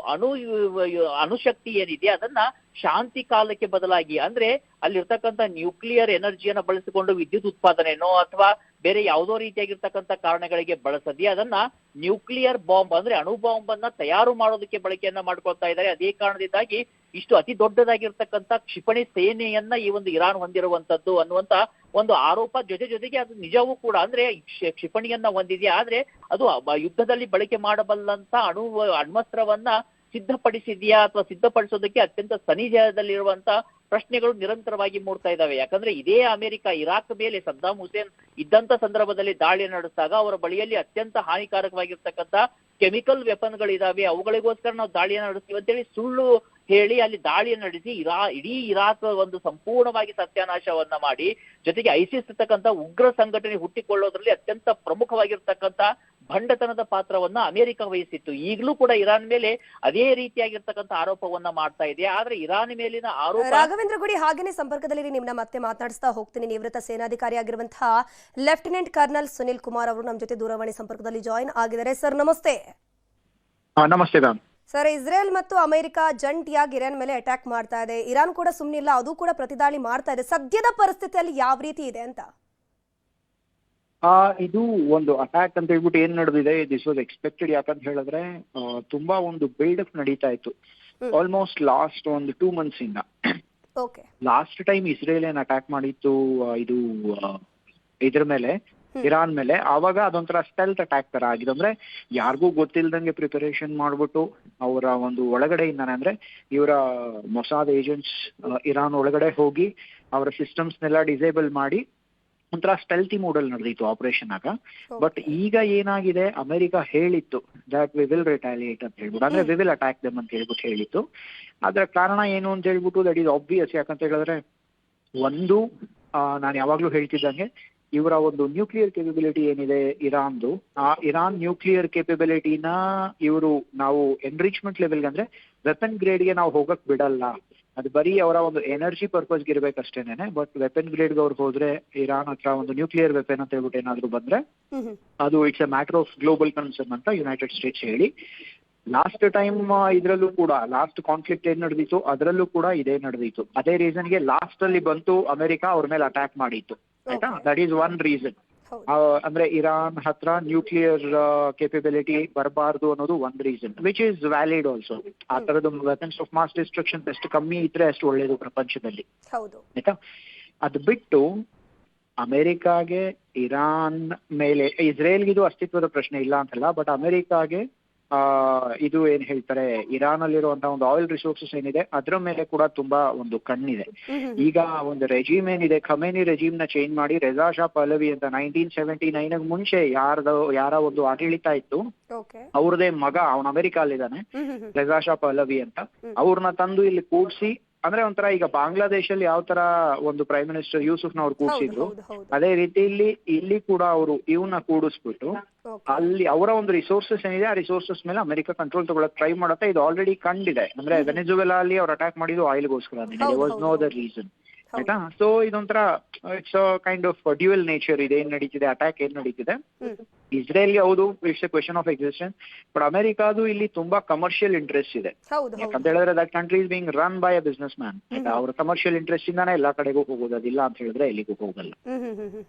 ಅಣುಶಕ್ತಿ ಏನಿದೆ ಅದನ್ನ ಶಾಂತಿ ಕಾಲಕ್ಕೆ ಬದಲಾಗಿ ಅಂದ್ರೆ ಅಲ್ಲಿರ್ತಕ್ಕಂಥ ನ್ಯೂಕ್ಲಿಯರ್ ಎನರ್ಜಿಯನ್ನ ಬಳಸಿಕೊಂಡು ವಿದ್ಯುತ್ ಉತ್ಪಾದನೆನೋ ಅಥವಾ ಬೇರೆ ಯಾವುದೋ ರೀತಿಯಾಗಿರ್ತಕ್ಕಂಥ ಕಾರಣಗಳಿಗೆ ಬಳಸದಿ ಅದನ್ನ ನ್ಯೂಕ್ಲಿಯರ್ ಬಾಂಬ್ ಅಂದ್ರೆ ಅಣು ಬಾಂಬ್ ಅನ್ನ ತಯಾರು ಮಾಡೋದಕ್ಕೆ ಬಳಕೆಯನ್ನ ಮಾಡ್ಕೊಳ್ತಾ ಇದ್ದಾರೆ. ಅದೇ ಕಾರಣದಿಂದಾಗಿ ಇಷ್ಟು ಅತಿ ದೊಡ್ಡದಾಗಿರ್ತಕ್ಕಂಥ ಕ್ಷಿಪಣಿ ಸೇನೆಯನ್ನ ಈ ಒಂದು ಇರಾನ್ ಹೊಂದಿರುವಂತದ್ದು ಅನ್ನುವಂತ ಒಂದು ಆರೋಪ ಜೊತೆಗೆ ಅದು ನಿಜವೂ ಕೂಡ. ಅಂದ್ರೆ ಕ್ಷಿಪಣಿಯನ್ನ ಹೊಂದಿದೆಯಾ, ಆದ್ರೆ ಅದು ಯುದ್ಧದಲ್ಲಿ ಬಳಕೆ ಮಾಡಬಲ್ಲಂತ ಅಣ್ವಸ್ತ್ರವನ್ನ ಸಿದ್ಧಪಡಿಸಿದ್ಯಾ ಅಥವಾ ಸಿದ್ಧಪಡಿಸೋದಕ್ಕೆ ಅತ್ಯಂತ ಸನ್ನಿಹಿತದಲ್ಲಿರುವಂತ ಪ್ರಶ್ನೆಗಳು ನಿರಂತರವಾಗಿ ಮೂಡ್ತಾ ಇದ್ದಾವೆ. ಯಾಕಂದ್ರೆ ಇದೇ ಅಮೆರಿಕ ಇರಾಕ್ ಮೇಲೆ ಸದ್ದಾಂ ಹುಸೇನ್ ಇದ್ದಂತ ಸಂದರ್ಭದಲ್ಲಿ ದಾಳಿ ನಡೆಸಿದಾಗ ಅವರ ಬಳಿಯಲ್ಲಿ ಅತ್ಯಂತ ಹಾನಿಕಾರಕವಾಗಿರ್ತಕ್ಕಂಥ ಕೆಮಿಕಲ್ ವೆಪನ್ಗಳಿದಾವೆ, ಅವುಗಳಿಗೋಸ್ಕರ ನಾವು ದಾಳಿಯನ್ನು ನಡೆಸ್ತೀವಿ ಅಂತೇಳಿ ಸುಳ್ಳು ಹೇಳಿ ಅಲ್ಲಿ ದಾಳಿಯನ್ನು ನಡೆಸಿ ಇಡೀ ಇರಾಕ್ ಒಂದು ಸಂಪೂರ್ಣವಾಗಿ ಸತ್ಯಾನಾಶವನ್ನ ಮಾಡಿ, ಜೊತೆಗೆ ಐಸಿಸ್ ಇರ್ತಕ್ಕಂಥ ಉಗ್ರ ಸಂಘಟನೆ ಹುಟ್ಟಿಕೊಳ್ಳೋದ್ರಲ್ಲಿ ಅತ್ಯಂತ ಪ್ರಮುಖವಾಗಿರ್ತಕ್ಕಂಥ ಭಂಡತನದ ಪಾತ್ರವನ್ನ ಅಮೆರಿಕ ವಹಿಸಿತ್ತು. ಈಗಲೂ ಕೂಡ ಇರಾನ್ ಮೇಲೆ ಅದೇ ರೀತಿಯಾಗಿರ್ತಕ್ಕಂಥ ಆರೋಪವನ್ನ ಮಾಡ್ತಾ ಇದೆ. ಆದ್ರೆ ಇರಾನ್ ಮೇಲಿನ ಆರೋಪ. ರಾಘವೇಂದ್ರ ಗುಡಿ, ಹಾಗೇನೆ ಸಂಪರ್ಕದಲ್ಲಿ ನಿಮ್ಮನ್ನ ಮತ್ತೆ ಮಾತನಾಡಿಸ್ತಾ ಹೋಗ್ತೀನಿ. ನಿವೃತ್ತ ಸೇನಾಧಿಕಾರಿ ಆಗಿರುವಂತಹ ಲೆಫ್ಟಿನೆಂಟ್ ಕರ್ನಲ್ ಸುನಿಲ್ ಕುಮಾರ್ ಅವರು ನಮ್ಮ ಜೊತೆ ದೂರವಾಣಿ ಸಂಪರ್ಕದಲ್ಲಿ ಜಾಯಿನ್ ಆಗಿದ್ದಾರೆ. ಸರ್ ನಮಸ್ತೆ. ನಮಸ್ತೆ ಮ್ಯಾಮ್. ಸರ್, ಇಸ್ರೇಲ್ ಮತ್ತು ಅಮೆರಿಕ ಜಂಟಿಯಾಗಿ ಇರಾನ್ ಮೇಲೆ ಅಟ್ಯಾಕ್ ಮಾಡ್ತಾ ಇದೆ. ಇರಾನ್ ಕೂಡ ಸುಮ್ಮನಿಲ್ಲ, ಅದು ಕೂಡ ಪ್ರತಿದಾಳಿ ಮಾಡ್ತಾ ಇದೆ. ಸದ್ಯದ ಪರಿಸ್ಥಿತಿಯಲ್ಲಿ ಯಾವ ರೀತಿ ಇದೆ ಅಂತ? ಇದು ಒಂದು ಅಟ್ಯಾಕ್ ಅಂತ ಹೇಳ್ಬಿಟ್ಟು ಏನ್ ನಡೆದಿದೆ, ದಿಸ್ ವಾಸ್ ಎಕ್ಸ್ಪೆಕ್ಟೆಡ್. ಯಾಕಂತ ಹೇಳಿದ್ರೆ ತುಂಬಾ ಒಂದು ಬಿಲ್ಡಪ್ ನಡೀತಾ ಇತ್ತು ಆಲ್ಮೋಸ್ಟ್ ಲಾಸ್ಟ್ ಒಂದು 2 months ಇಂದ. ಲಾಸ್ಟ್ ಟೈಮ್ ಇಸ್ರೇಲ್ ಏನ್ ಅಟ್ಯಾಕ್ ಮಾಡಿತ್ತು ಇದು ಇದ್ರ ಮೇಲೆ, ಇರಾನ್ ಮೇಲೆ, ಆವಾಗ ಅದೊಂಥರ ಸ್ಟೆಲ್ತ್ ಅಟ್ಯಾಕ್ ತರ ಆಗಿದೆ. ಅಂದ್ರೆ ಯಾರಿಗೂ ಗೊತ್ತಿಲ್ದಂಗೆ ಪ್ರಿಪರೇಷನ್ ಮಾಡ್ಬಿಟ್ಟು ಅವರ ಒಂದು ಒಳಗಡೆಯಿಂದಾನೆ, ಅಂದ್ರೆ ಇವರ ಮೊಸಾದ್ ಏಜೆಂಟ್ಸ್ ಇರಾನ್ ಒಳಗಡೆ ಹೋಗಿ ಅವರ ಸಿಸ್ಟಮ್ಸ್ನೆಲ್ಲ ಡಿಸೇಬಲ್ ಮಾಡಿ ಒಂಥರ ಸ್ಟೆಲ್ತಿ ಮೂಡಲ್ ನಡೆದಿತ್ತು ಆಪರೇಷನ್ ಆಗ. ಬಟ್ ಈಗ ಏನಾಗಿದೆ, ಅಮೆರಿಕ ಹೇಳಿತ್ತು ದಟ್ ವಿ ವಿಲ್ ರಿಟಾಲಿಯೇಟ್ ಅಂತ ಹೇಳ್ಬಿಟ್ಟು, ಅಂದ್ರೆ ವಿ ವಿಲ್ ಅಟ್ಯಾಕ್ ದಮ್ ಅಂತ ಹೇಳ್ಬಿಟ್ಟು ಹೇಳಿತ್ತು. ಅದರ ಕಾರಣ ಏನು ಅಂತ ಹೇಳ್ಬಿಟ್ಟು ದಟ್ ಈಸ್ ಆಬ್ವಿಯಸ್. ಯಾಕಂತ ಹೇಳಿದ್ರೆ ಒಂದು, ನಾನು ಯಾವಾಗ್ಲೂ ಹೇಳ್ತಿದ್ದಂಗೆ ಇವರ ಒಂದು ನ್ಯೂಕ್ಲಿಯರ್ ಕೇಪಬಿಲಿಟಿ ಏನಿದೆ ಇರಾನ್ದು, ಆ ಇರಾನ್ ನ್ಯೂಕ್ಲಿಯರ್ ಕೇಪಬಿಲಿಟಿನ ಇವರು ನಾವು ಎನ್ರಿಚ್ಮೆಂಟ್ ಲೆವೆಲ್ಗೆ ಅಂದ್ರೆ ವೆಪನ್ ಗ್ರೇಡ್ಗೆ ನಾವು ಹೋಗಕ್ ಬಿಡಲ್ಲ. ಅದು ಬರೀ ಅವರ ಒಂದು ಎನರ್ಜಿ ಪರ್ಪಸ್ಗೆ ಇರ್ಬೇಕಷ್ಟೇನೆ. ಬಟ್ ವೆಪನ್ ಗ್ರೇಡ್ಗೆ ಅವ್ರಿಗೆ ಹೋದ್ರೆ ಇರಾನ್ ಹತ್ರ ಒಂದು ನ್ಯೂಕ್ಲಿಯರ್ ವೆಪನ್ ಅಂತ ಹೇಳ್ಬಿಟ್ಟು ಏನಾದ್ರು ಬಂದ್ರೆ ಅದು it's A matter of global concern ಅಂತ ಯುನೈಟೆಡ್ ಸ್ಟೇಟ್ಸ್ ಹೇಳಿ. ಲಾಸ್ಟ್ ಟೈಮ್ ಇದ್ರಲ್ಲೂ ಕೂಡ ಲಾಸ್ಟ್ ಕಾನ್ಫ್ಲಿಕ್ಟ್ ಏನ್ ನಡೆದಿತ್ತು ಅದರಲ್ಲೂ ಕೂಡ ಇದೇ ನಡೆದಿತ್ತು. ಅದೇ ರೀಸನ್ಗೆ ಲಾಸ್ಟ್ ಅಲ್ಲಿ ಬಂತು ಅಮೆರಿಕ ಅವ್ರ ಮೇಲೆ ಅಟ್ಯಾಕ್ ಮಾಡಿತ್ತು, ಆಯ್ತಾ. That is one reason. ಅಂದ್ರೆ ಇರಾನ್ ಹತ್ರ ನ್ಯೂಕ್ಲಿಯರ್ ಕೇಪಬಿಲಿಟಿ ಬರಬಾರ್ದು ಅನ್ನೋದು ಒಂದ್ reason, which is valid also. ಆ ತರದ ವೆಪನ್ಸ್ ಆಫ್ ಮಾಸ್ ಡಿಸ್ಟ್ರಕ್ಷನ್ ಎಷ್ಟು ಕಮ್ಮಿ ಇದ್ರೆ ಅಷ್ಟು ಒಳ್ಳೇದು ಪ್ರಪಂಚದಲ್ಲಿ, ಆಯ್ತಾ. ಅದು ಬಿಟ್ಟು ಅಮೆರಿಕಾಗೆ ಇರಾನ್ ಮೇಲೆ, ಇಸ್ರೇಲ್ಗಿದು ಅಸ್ತಿತ್ವದ ಪ್ರಶ್ನೆ ಇಲ್ಲ ಅಂತಲ್ಲ, ಬಟ್ ಅಮೆರಿಕಾಗೆ ಇದು ಏನ್ ಹೇಳ್ತಾರೆ ಇರಾನ್ ಅಲ್ಲಿರುವಂತಹ ಒಂದು ಆಯಿಲ್ ರಿಸೋರ್ಸಸ್ ಏನಿದೆ ಅದ್ರ ಮೇಲೆ ಕೂಡ ತುಂಬಾ ಒಂದು ಕಣ್ಣಿದೆ. ಈಗ ಒಂದು ರೆಜಿಮ್ ಏನಿದೆ, ಖಮೇನಿ ರೆಜಿಮ್ ನ ಚೇಂಜ್ ಮಾಡಿ ರೆಜಾ ಶಾ ಪಹಲವಿ ಅಂತ 1979 ಮುಂಚೆ ಯಾರ ಒಂದು ಆಡಳಿತ ಇತ್ತು, ಅವ್ರದೇ ಮಗ, ಅವನ ಅಮೆರಿಕ ಅಲ್ಲಿದ್ದಾನೆ, ರೆಜಾ ಶಾ ಪಹಲವಿ ಅಂತ, ಅವ್ರನ್ನ ತಂದು ಇಲ್ಲಿ ಕೂಡ್ಸಿ, ಅಂದ್ರೆ ಒಂಥರ ಈಗ ಬಾಂಗ್ಲಾದೇಶಲ್ಲಿ ಯಾವ ತರ ಒಂದು ಪ್ರೈಮ್ ಮಿನಿಸ್ಟರ್ ಯೂಸುಫ್ನ ಅವ್ರು ಕೂಡ್ಸಿದ್ರು, ಅದೇ ರೀತಿ ಇಲ್ಲಿ ಕೂಡ ಅವರು ಇವನ್ನ ಕೂಡಿಸ್ಬಿಟ್ಟು ಅಲ್ಲಿ ಅವರ ಒಂದು ರಿಸೋರ್ಸಸ್ ಏನಿದೆ ಆ ರಿಸೋರ್ಸಸ್ ಮೇಲೆ ಅಮೆರಿಕ ಕಂಟ್ರೋಲ್ ತಗೊಳಕ್ ಟ್ರೈ ಮಾಡುತ್ತೆ. ಇದು ಆಲ್ರೆಡಿ ಕಂಡಿದೆ. ಅಂದ್ರೆ ವೆನೆಜುವೆಲಾ ಅಲ್ಲಿ ಅವ್ರು ಅಟ್ಯಾಕ್ ಮಾಡಿದ್ದು ಆಯಿಲ್ಗೋಸ್ಕರ, ವಾಸ್ ನೋ ಅದರ್ ರೀಸನ್, ಆಯ್ತಾ. ಸೊ ಇದೊಂಥರ it's kind of dual nature ಇದೆ ಏನ್ ನಡೀತಿದೆ, ಅಟ್ಯಾಕ್ ಏನ್ ನಡೀತಿದೆ. ಇಸ್ರೇಲ್ಗೆ ಹೌದು it's a question of existence, but ಅಮೆರಿಕಾದು ಇಲ್ಲಿ ತುಂಬಾ ಕಮರ್ಷಿಯಲ್ ಇಂಟ್ರೆಸ್ಟ್ ಇದೆ. ಯಾಕಂತ ಹೇಳಿದ್ರೆ that country is being run by a businessman, ಆಯ್ತಾ. ಅವ್ರ ಕಮರ್ಷಿಯಲ್ ಇಂಟ್ರೆಸ್ಟ್ ಇಂದಾನೆ ಎಲ್ಲಾ ಕಡೆಗೂ ಹೋಗೋದು, ಅದಿಲ್ಲ ಅಂತ ಹೇಳಿದ್ರೆ ಎಲ್ಲಿಗೂ ಹೋಗಲ್ಲ.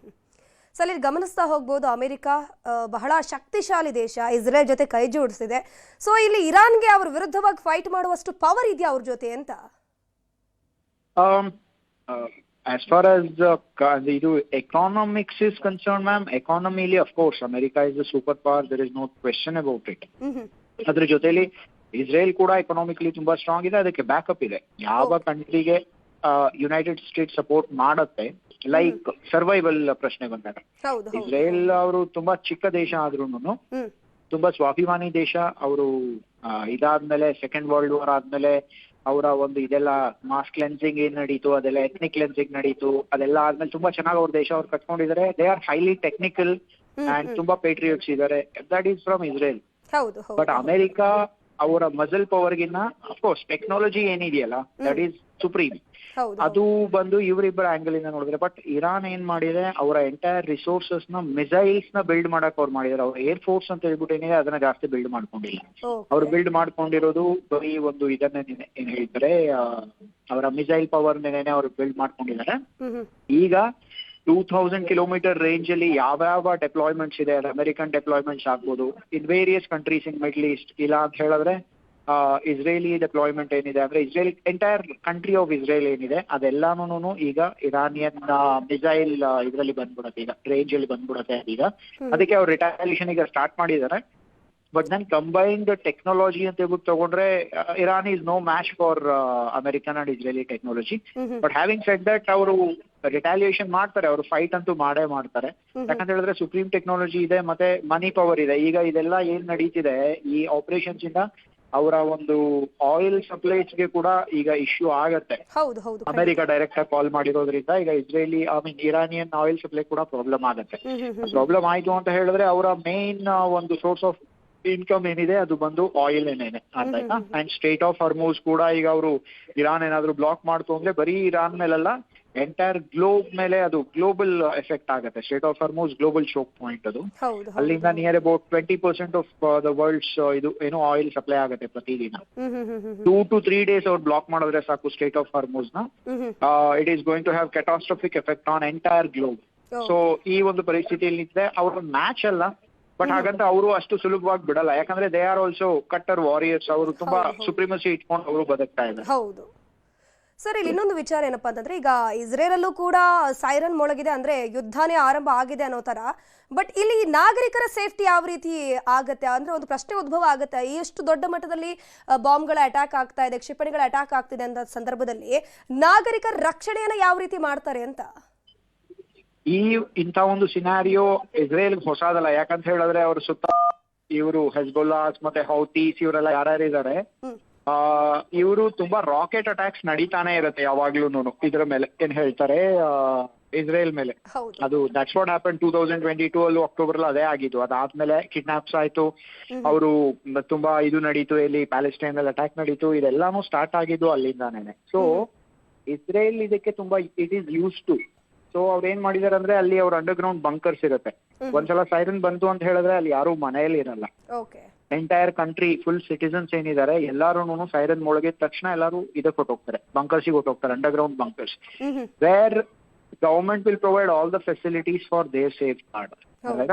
ಸರ್, ಇಲ್ಲಿ ಗಮನಿಸ್ತಾ ಹೋಗ್ಬೋದು, ಅಮೆರಿಕ ಬಹಳ ಶಕ್ತಿಶಾಲಿ ದೇಶ, ಇಸ್ರೇಲ್ ಜೊತೆ ಕೈ ಜೋಡಿಸಿದೆ. ಸೊ ಇಲ್ಲಿ ಇರಾನ್ಗೆ ಅವ್ರ ವಿರುದ್ಧವಾಗಿ ಫೈಟ್ ಮಾಡುವಷ್ಟು ಪವರ್ ಇದೆಯಾ ಅವ್ರ ಜೊತೆ ಅಂತ? As far as ಇದು economics is concerned, ma'am, economically of course America is a superpower, there is no question about it. ಅದ್ರ ಜೊತೆಲಿ ಇಸ್ರೇಲ್ ಕೂಡ ಎಕನಾಮಿಕಲಿ ತುಂಬಾ ಸ್ಟ್ರಾಂಗ್ ಇದೆ, ಅದಕ್ಕೆ ಬ್ಯಾಕಪ್ ಇದೆ. ಯಾವ ಕಂಟ್ರಿಗೆ ಯುನೈಟೆಡ್ ಸ್ಟೇಟ್ಸ್ ಸಪೋರ್ಟ್ ಮಾಡುತ್ತೆ, ಲೈಕ್ ಸರ್ವೈವಲ್ ಪ್ರಶ್ನೆ ಬಂದಾಗ, ಇಸ್ರೇಲ್ ಅವರು ತುಂಬಾ ಚಿಕ್ಕ ದೇಶ ಆದ್ರೂನು ತುಂಬಾ ಸ್ವಾಭಿಮಾನಿ ದೇಶ. ಅವರು ಇದಾದ್ಮೇಲೆ ಸೆಕೆಂಡ್ ವರ್ಲ್ಡ್ ವಾರ್ ಆದ್ಮೇಲೆ ಅವರ ಒಂದು ಇದೆಲ್ಲ ಮಾಸ್ ಕ್ಲೆನ್ಸಿಂಗ್ ಏನ್ ನಡೀತು, ಅದೆಲ್ಲ ಎಥ್ನಿಕ್ ಕ್ಲೆನ್ಸಿಂಗ್ ನಡೀತು, ಅದೆಲ್ಲ ಆದ್ಮೇಲೆ ತುಂಬಾ ಚೆನ್ನಾಗಿ ಅವ್ರ ದೇಶ ಅವ್ರು ಕಟ್ಕೊಂಡಿದ್ದಾರೆ. They are highly technical and ತುಂಬಾ ಪೇಟ್ರಿಯಟ್ಸ್ ಇದ್ದಾರೆ. That is from Israel. But America ಅವರ ಮಸಲ್ ಪವರ್ಗಿನ್ನ ಅಫ್ಕೋರ್ಸ್ ಟೆಕ್ನಾಲಜಿ ಏನಿದೆಯಲ್ಲ ದಟ್ ಈಸ್ ಸುಪ್ರೀಮ್. ಅದು ಬಂದು ಇವರಿಬ್ಬರ ಆಂಗಲ್ ಇಂದ ನೋಡಿದ್ರೆ. ಬಟ್ ಇರಾನ್ ಏನ್ ಮಾಡಿದೆ, ಅವರ ಎಂಟೈರ್ ರಿಸೋರ್ಸಸ್ ನ ಮಿಸೈಲ್ಸ್ ನ ಬಿಲ್ಡ್ ಮಾಡಕ್ ಅವ್ರು ಮಾಡಿದಾರೆ. ಅವ್ರ ಏರ್ ಫೋರ್ಸ್ ಅಂತ ಹೇಳ್ಬಿಟ್ಟು ಏನಿದೆ ಅದನ್ನ ಜಾಸ್ತಿ ಬಿಲ್ಡ್ ಮಾಡ್ಕೊಂಡಿಲ್ಲ. ಅವ್ರು ಬಿಲ್ಡ್ ಮಾಡ್ಕೊಂಡಿರೋದು ಬರೀ ಒಂದು ಇದನ್ನ ಏನ್ ಹೇಳ್ತಾರೆ ಅವರ ಮಿಸೈಲ್ ಪವರ್ ಮೇಲೆನೆ ಅವ್ರು ಬಿಲ್ಡ್ ಮಾಡ್ಕೊಂಡಿದ್ದಾರೆ. ಈಗ 2000 ಕಿಲೋಮೀಟರ್ ರೇಂಜ್ ಅಲ್ಲಿ ಯಾವ ಡೆಪ್ಲಾಯ್ಮೆಂಟ್ಸ್ ಇದೆ, ಅದು ಅಮೆರಿಕನ್ ಡೆಪ್ಲಾಯ್ಮೆಂಟ್ಸ್ ಆಗ್ಬೋದು in various countries in middle East, ಇಲ್ಲ ಅಂತ ಹೇಳಿದ್ರೆ ಇಸ್ರೇಲಿ ಡಿಪ್ಲಾಯ್ಮೆಂಟ್ ಏನಿದೆ ಅಂದ್ರೆ Israel entire country of Israel ಏನಿದೆ ಅದೆಲ್ಲಾನು ಈಗ ಇರಾನಿಯನ್ ಮಿಸೈಲ್ ಇದರಲ್ಲಿ ಬಂದ್ಬಿಡುತ್ತೆ, ಈಗ ರೇಂಜ್ ಅಲ್ಲಿ ಬಂದ್ಬಿಡುತ್ತೆ ಈಗ. ಅದಕ್ಕೆ ಅವ್ರು ರಿಟಾಲಿಯೇಷನ್ ಈಗ ಸ್ಟಾರ್ಟ್ ಮಾಡಿದ್ದಾರೆ. ಬಟ್ ದೆನ್ ಕಂಬೈನ್ಡ್ ಟೆಕ್ನಾಲಜಿ ಅಂತ ಹೇಳ್ಬಿಟ್ಟು ತಗೊಂಡ್ರೆ Iran is no match for American and Israeli technology. But having said that ಅವರು ರಿಟಾಲಿಯೇಷನ್ ಮಾಡ್ತಾರೆ, ಅವರು ಫೈಟ್ ಅಂತೂ ಮಾಡೇ ಮಾಡ್ತಾರೆ. ಯಾಕಂತ ಹೇಳಿದ್ರೆ ಸುಪ್ರೀಂ ಟೆಕ್ನಾಲಜಿ ಇದೆ, ಮತ್ತೆ ಮನಿ ಪವರ್ ಇದೆ. ಈಗ ಇದೆಲ್ಲ ಏನ್ ನಡೀತಿದೆ ಈ ಆಪರೇಷನ್ಸ್ ಇಂದ ಅವರ ಒಂದು ಆಯಿಲ್ ಸಪ್ಲೈಸ್ಗೆ ಕೂಡ ಈಗ ಇಶ್ಯೂ ಆಗತ್ತೆ. ಅಮೆರಿಕ ಡೈರೆಕ್ಟ್ ಆಗಿ ಕಾಲ್ ಮಾಡಿರೋದ್ರಿಂದ ಈಗ ಇಸ್ರೇಲಿ ಇರಾನಿಯನ್ ಆಯಿಲ್ ಸಪ್ಲೈ ಕೂಡ ಪ್ರಾಬ್ಲಮ್ ಆಗತ್ತೆ. ಪ್ರಾಬ್ಲಮ್ ಆಯ್ತು ಅಂತ ಹೇಳಿದ್ರೆ ಅವರ ಮೇನ್ ಒಂದು ಸೋರ್ಸ್ ಆಫ್ ಇನ್ಕಮ್ ಏನಿದೆ ಅದು ಬಂದು ಆಯಿಲ್ ಏನೇನೆ ಅರ್ಥ ಆಯ್ತಾ. ಅಂಡ್ ಸ್ಟೇಟ್ ಆಫ್ ಹರ್ಮೂಸ್ ಕೂಡ ಈಗ ಅವರು ಇರಾನ್ ಏನಾದ್ರು ಬ್ಲಾಕ್ ಮಾಡ್ತು ಅಂದ್ರೆ ಬರೀ ಇರಾನ್ ಮೇಲೆಲ್ಲ ಎಂಟೈರ್ ಗ್ಲೋಬ್ ಮೇಲೆ ಅದು ಗ್ಲೋಬಲ್ ಎಫೆಕ್ಟ್ ಆಗುತ್ತೆ. Strait of Hormuz global choke point ಅದು. ಅಲ್ಲಿಂದ near about 20% of the world's ಇದು ಏನೋ ಆಯಿಲ್ ಸಪ್ಲೈ ಆಗುತ್ತೆ ಪ್ರತಿದಿನ. 2 to 3 days ಅವ್ರು ಬ್ಲಾಕ್ ಮಾಡಿದ್ರೆ ಸಾಕು ಸ್ಟೇಟ್ ಆಫ್ ಹರ್ಮೂಸ್ ನ, it is going to have catastrophic effect on entire globe. So ಈ ಒಂದು ಪರಿಸ್ಥಿತಿಯಲ್ಲಿ ನಿಂತಿದೆ. ಅವ್ರ ಮ್ಯಾಚ್ ಅಲ್ಲ, ಬಟ್ ಹಾಗಂತ ಅವರು ಅಷ್ಟು ಸುಲಭವಾಗಿ ಬಿಡಲ್ಲ. ಯಾಕಂದ್ರೆ ದೇ ಆರ್ ಆಲ್ಸೋ ಕಟ್ಟರ್ ವಾರಿಯರ್ಸ್. ಅವರು ತುಂಬಾ ಸುಪ್ರೀಮಸಿ ಇಟ್ಕೊಂಡು ಅವರು ಬದುಕ್ತಾ ಇದ್ದಾರೆ. ಹೌದು ಸರ್, ಇಲ್ಲಿ ಇನ್ನೊಂದು ವಿಚಾರ ಏನಪ್ಪಾ ಅಂತಂದ್ರೆ ಈಗ ಇಸ್ರೇಲಲ್ಲೂ ಕೂಡ ಸೈರನ್ ಮೊಳಗಿದೆ, ಅಂದ್ರೆ ಯುದ್ಧನೇ ಆರಂಭ ಆಗಿದೆ ಅನ್ನೋ ತರ. ಬಟ್ ಇಲ್ಲಿ ನಾಗರಿಕರ ಸೇಫ್ಟಿ ಯಾವ ರೀತಿ ಆಗತ್ತೆ ಅಂದ್ರೆ ಒಂದು ಪ್ರಶ್ನೆ ಉದ್ಭವ ಆಗುತ್ತೆ. ಎಷ್ಟು ದೊಡ್ಡ ಮಟ್ಟದಲ್ಲಿ ಬಾಂಬ್ಗಳ ಅಟ್ಯಾಕ್ ಆಗ್ತಾ ಇದೆ, ಕ್ಷಿಪಣಿಗಳ ಅಟ್ಯಾಕ್ ಆಗ್ತಿದೆ ಅಂತ ಸಂದರ್ಭದಲ್ಲಿ ನಾಗರಿಕರ ರಕ್ಷಣೆಯನ್ನ ಯಾವ ರೀತಿ ಮಾಡ್ತಾರೆ ಅಂತ. ಇಂಥ ಒಂದು ಸಿನಾರಿಯೋ ಇಸ್ರೇಲ್ ಹೊಸದಲ್ಲ. ಯಾಕಂತ ಹೇಳಿದ್ರೆ ಅವ್ರ ಸುತ್ತ ಇವರು ಹೆಜ್ಬುಲ್ಲಾಸ್ ಮತ್ತೆ ಹೌತೀಸ್ ಇವರೆಲ್ಲ ಯಾರ್ಯಾರಿದ್ದಾರೆ, ಇವರು ತುಂಬಾ ರಾಕೆಟ್ ಅಟ್ಯಾಕ್ಸ್ ನಡೀತಾನೆ ಇರುತ್ತೆ ಯಾವಾಗ್ಲೂನು ಇದ್ರ ಮೇಲೆ. ಏನ್ ಹೇಳ್ತಾರೆ ಇಸ್ರೇಲ್ ಮೇಲೆ. ಅದು ದಟ್ಸ್ ವಾಟ್ ಹ್ಯಾಪನ್ 2022 ಅಲ್ಲಿ ಅಕ್ಟೋಬರ್ ಅಲ್ಲಿ ಅದೇ ಆಗಿದ್ದು. ಅದಾದ್ಮೇಲೆ ಕಿಡ್ನಾಪ್ಸ್ ಆಯ್ತು, ಅವರು ತುಂಬಾ ಇದು ನಡೀತು, ಇಲ್ಲಿ ಪ್ಯಾಲೆಸ್ಟೈನ್ ಅಲ್ಲಿ ಅಟ್ಯಾಕ್ ನಡೀತು. ಇದೆಲ್ಲಾನು ಸ್ಟಾರ್ಟ್ ಆಗಿದ್ದು ಅಲ್ಲಿಂದಾನೇನೆ. ಸೊ ಇಸ್ರೇಲ್ ಇದಕ್ಕೆ ತುಂಬಾ it is use to. So ಅವ್ರು ಏನ್ ಮಾಡಿದಾರೆ ಅಂದ್ರೆ ಅಲ್ಲಿ ಅವ್ರ ಅಂಡರ್ ಗ್ರೌಂಡ್ ಬಂಕರ್ಸ್ ಇರುತ್ತೆ. ಒಂದ್ಸಲ ಸೈರನ್ ಬಂತು ಅಂತ ಹೇಳಿದ್ರೆ ಅಲ್ಲಿ ಯಾರು ಮನೆಯಲ್ಲಿ ಇರಲ್ಲ. ಎಂಟೈರ್ ಕಂಟ್ರಿ ಫುಲ್ ಸಿಟಿಸನ್ಸ್ ಏನಿದ್ದಾರೆ ಎಲ್ಲಾರು ಸೈರನ್ ಮೊಳಗಿದ ತಕ್ಷಣ ಎಲ್ಲಾರು ಇದಕ್ಕೆ ಹೊಟ್ಟೋಗ್ತಾರೆ, ಬಂಕರ್ಸಿಗೆ ಹೊಟ್ಟೋಗ್ತಾರೆ, underground bunkers, where government will provide all the facilities for their safeguard.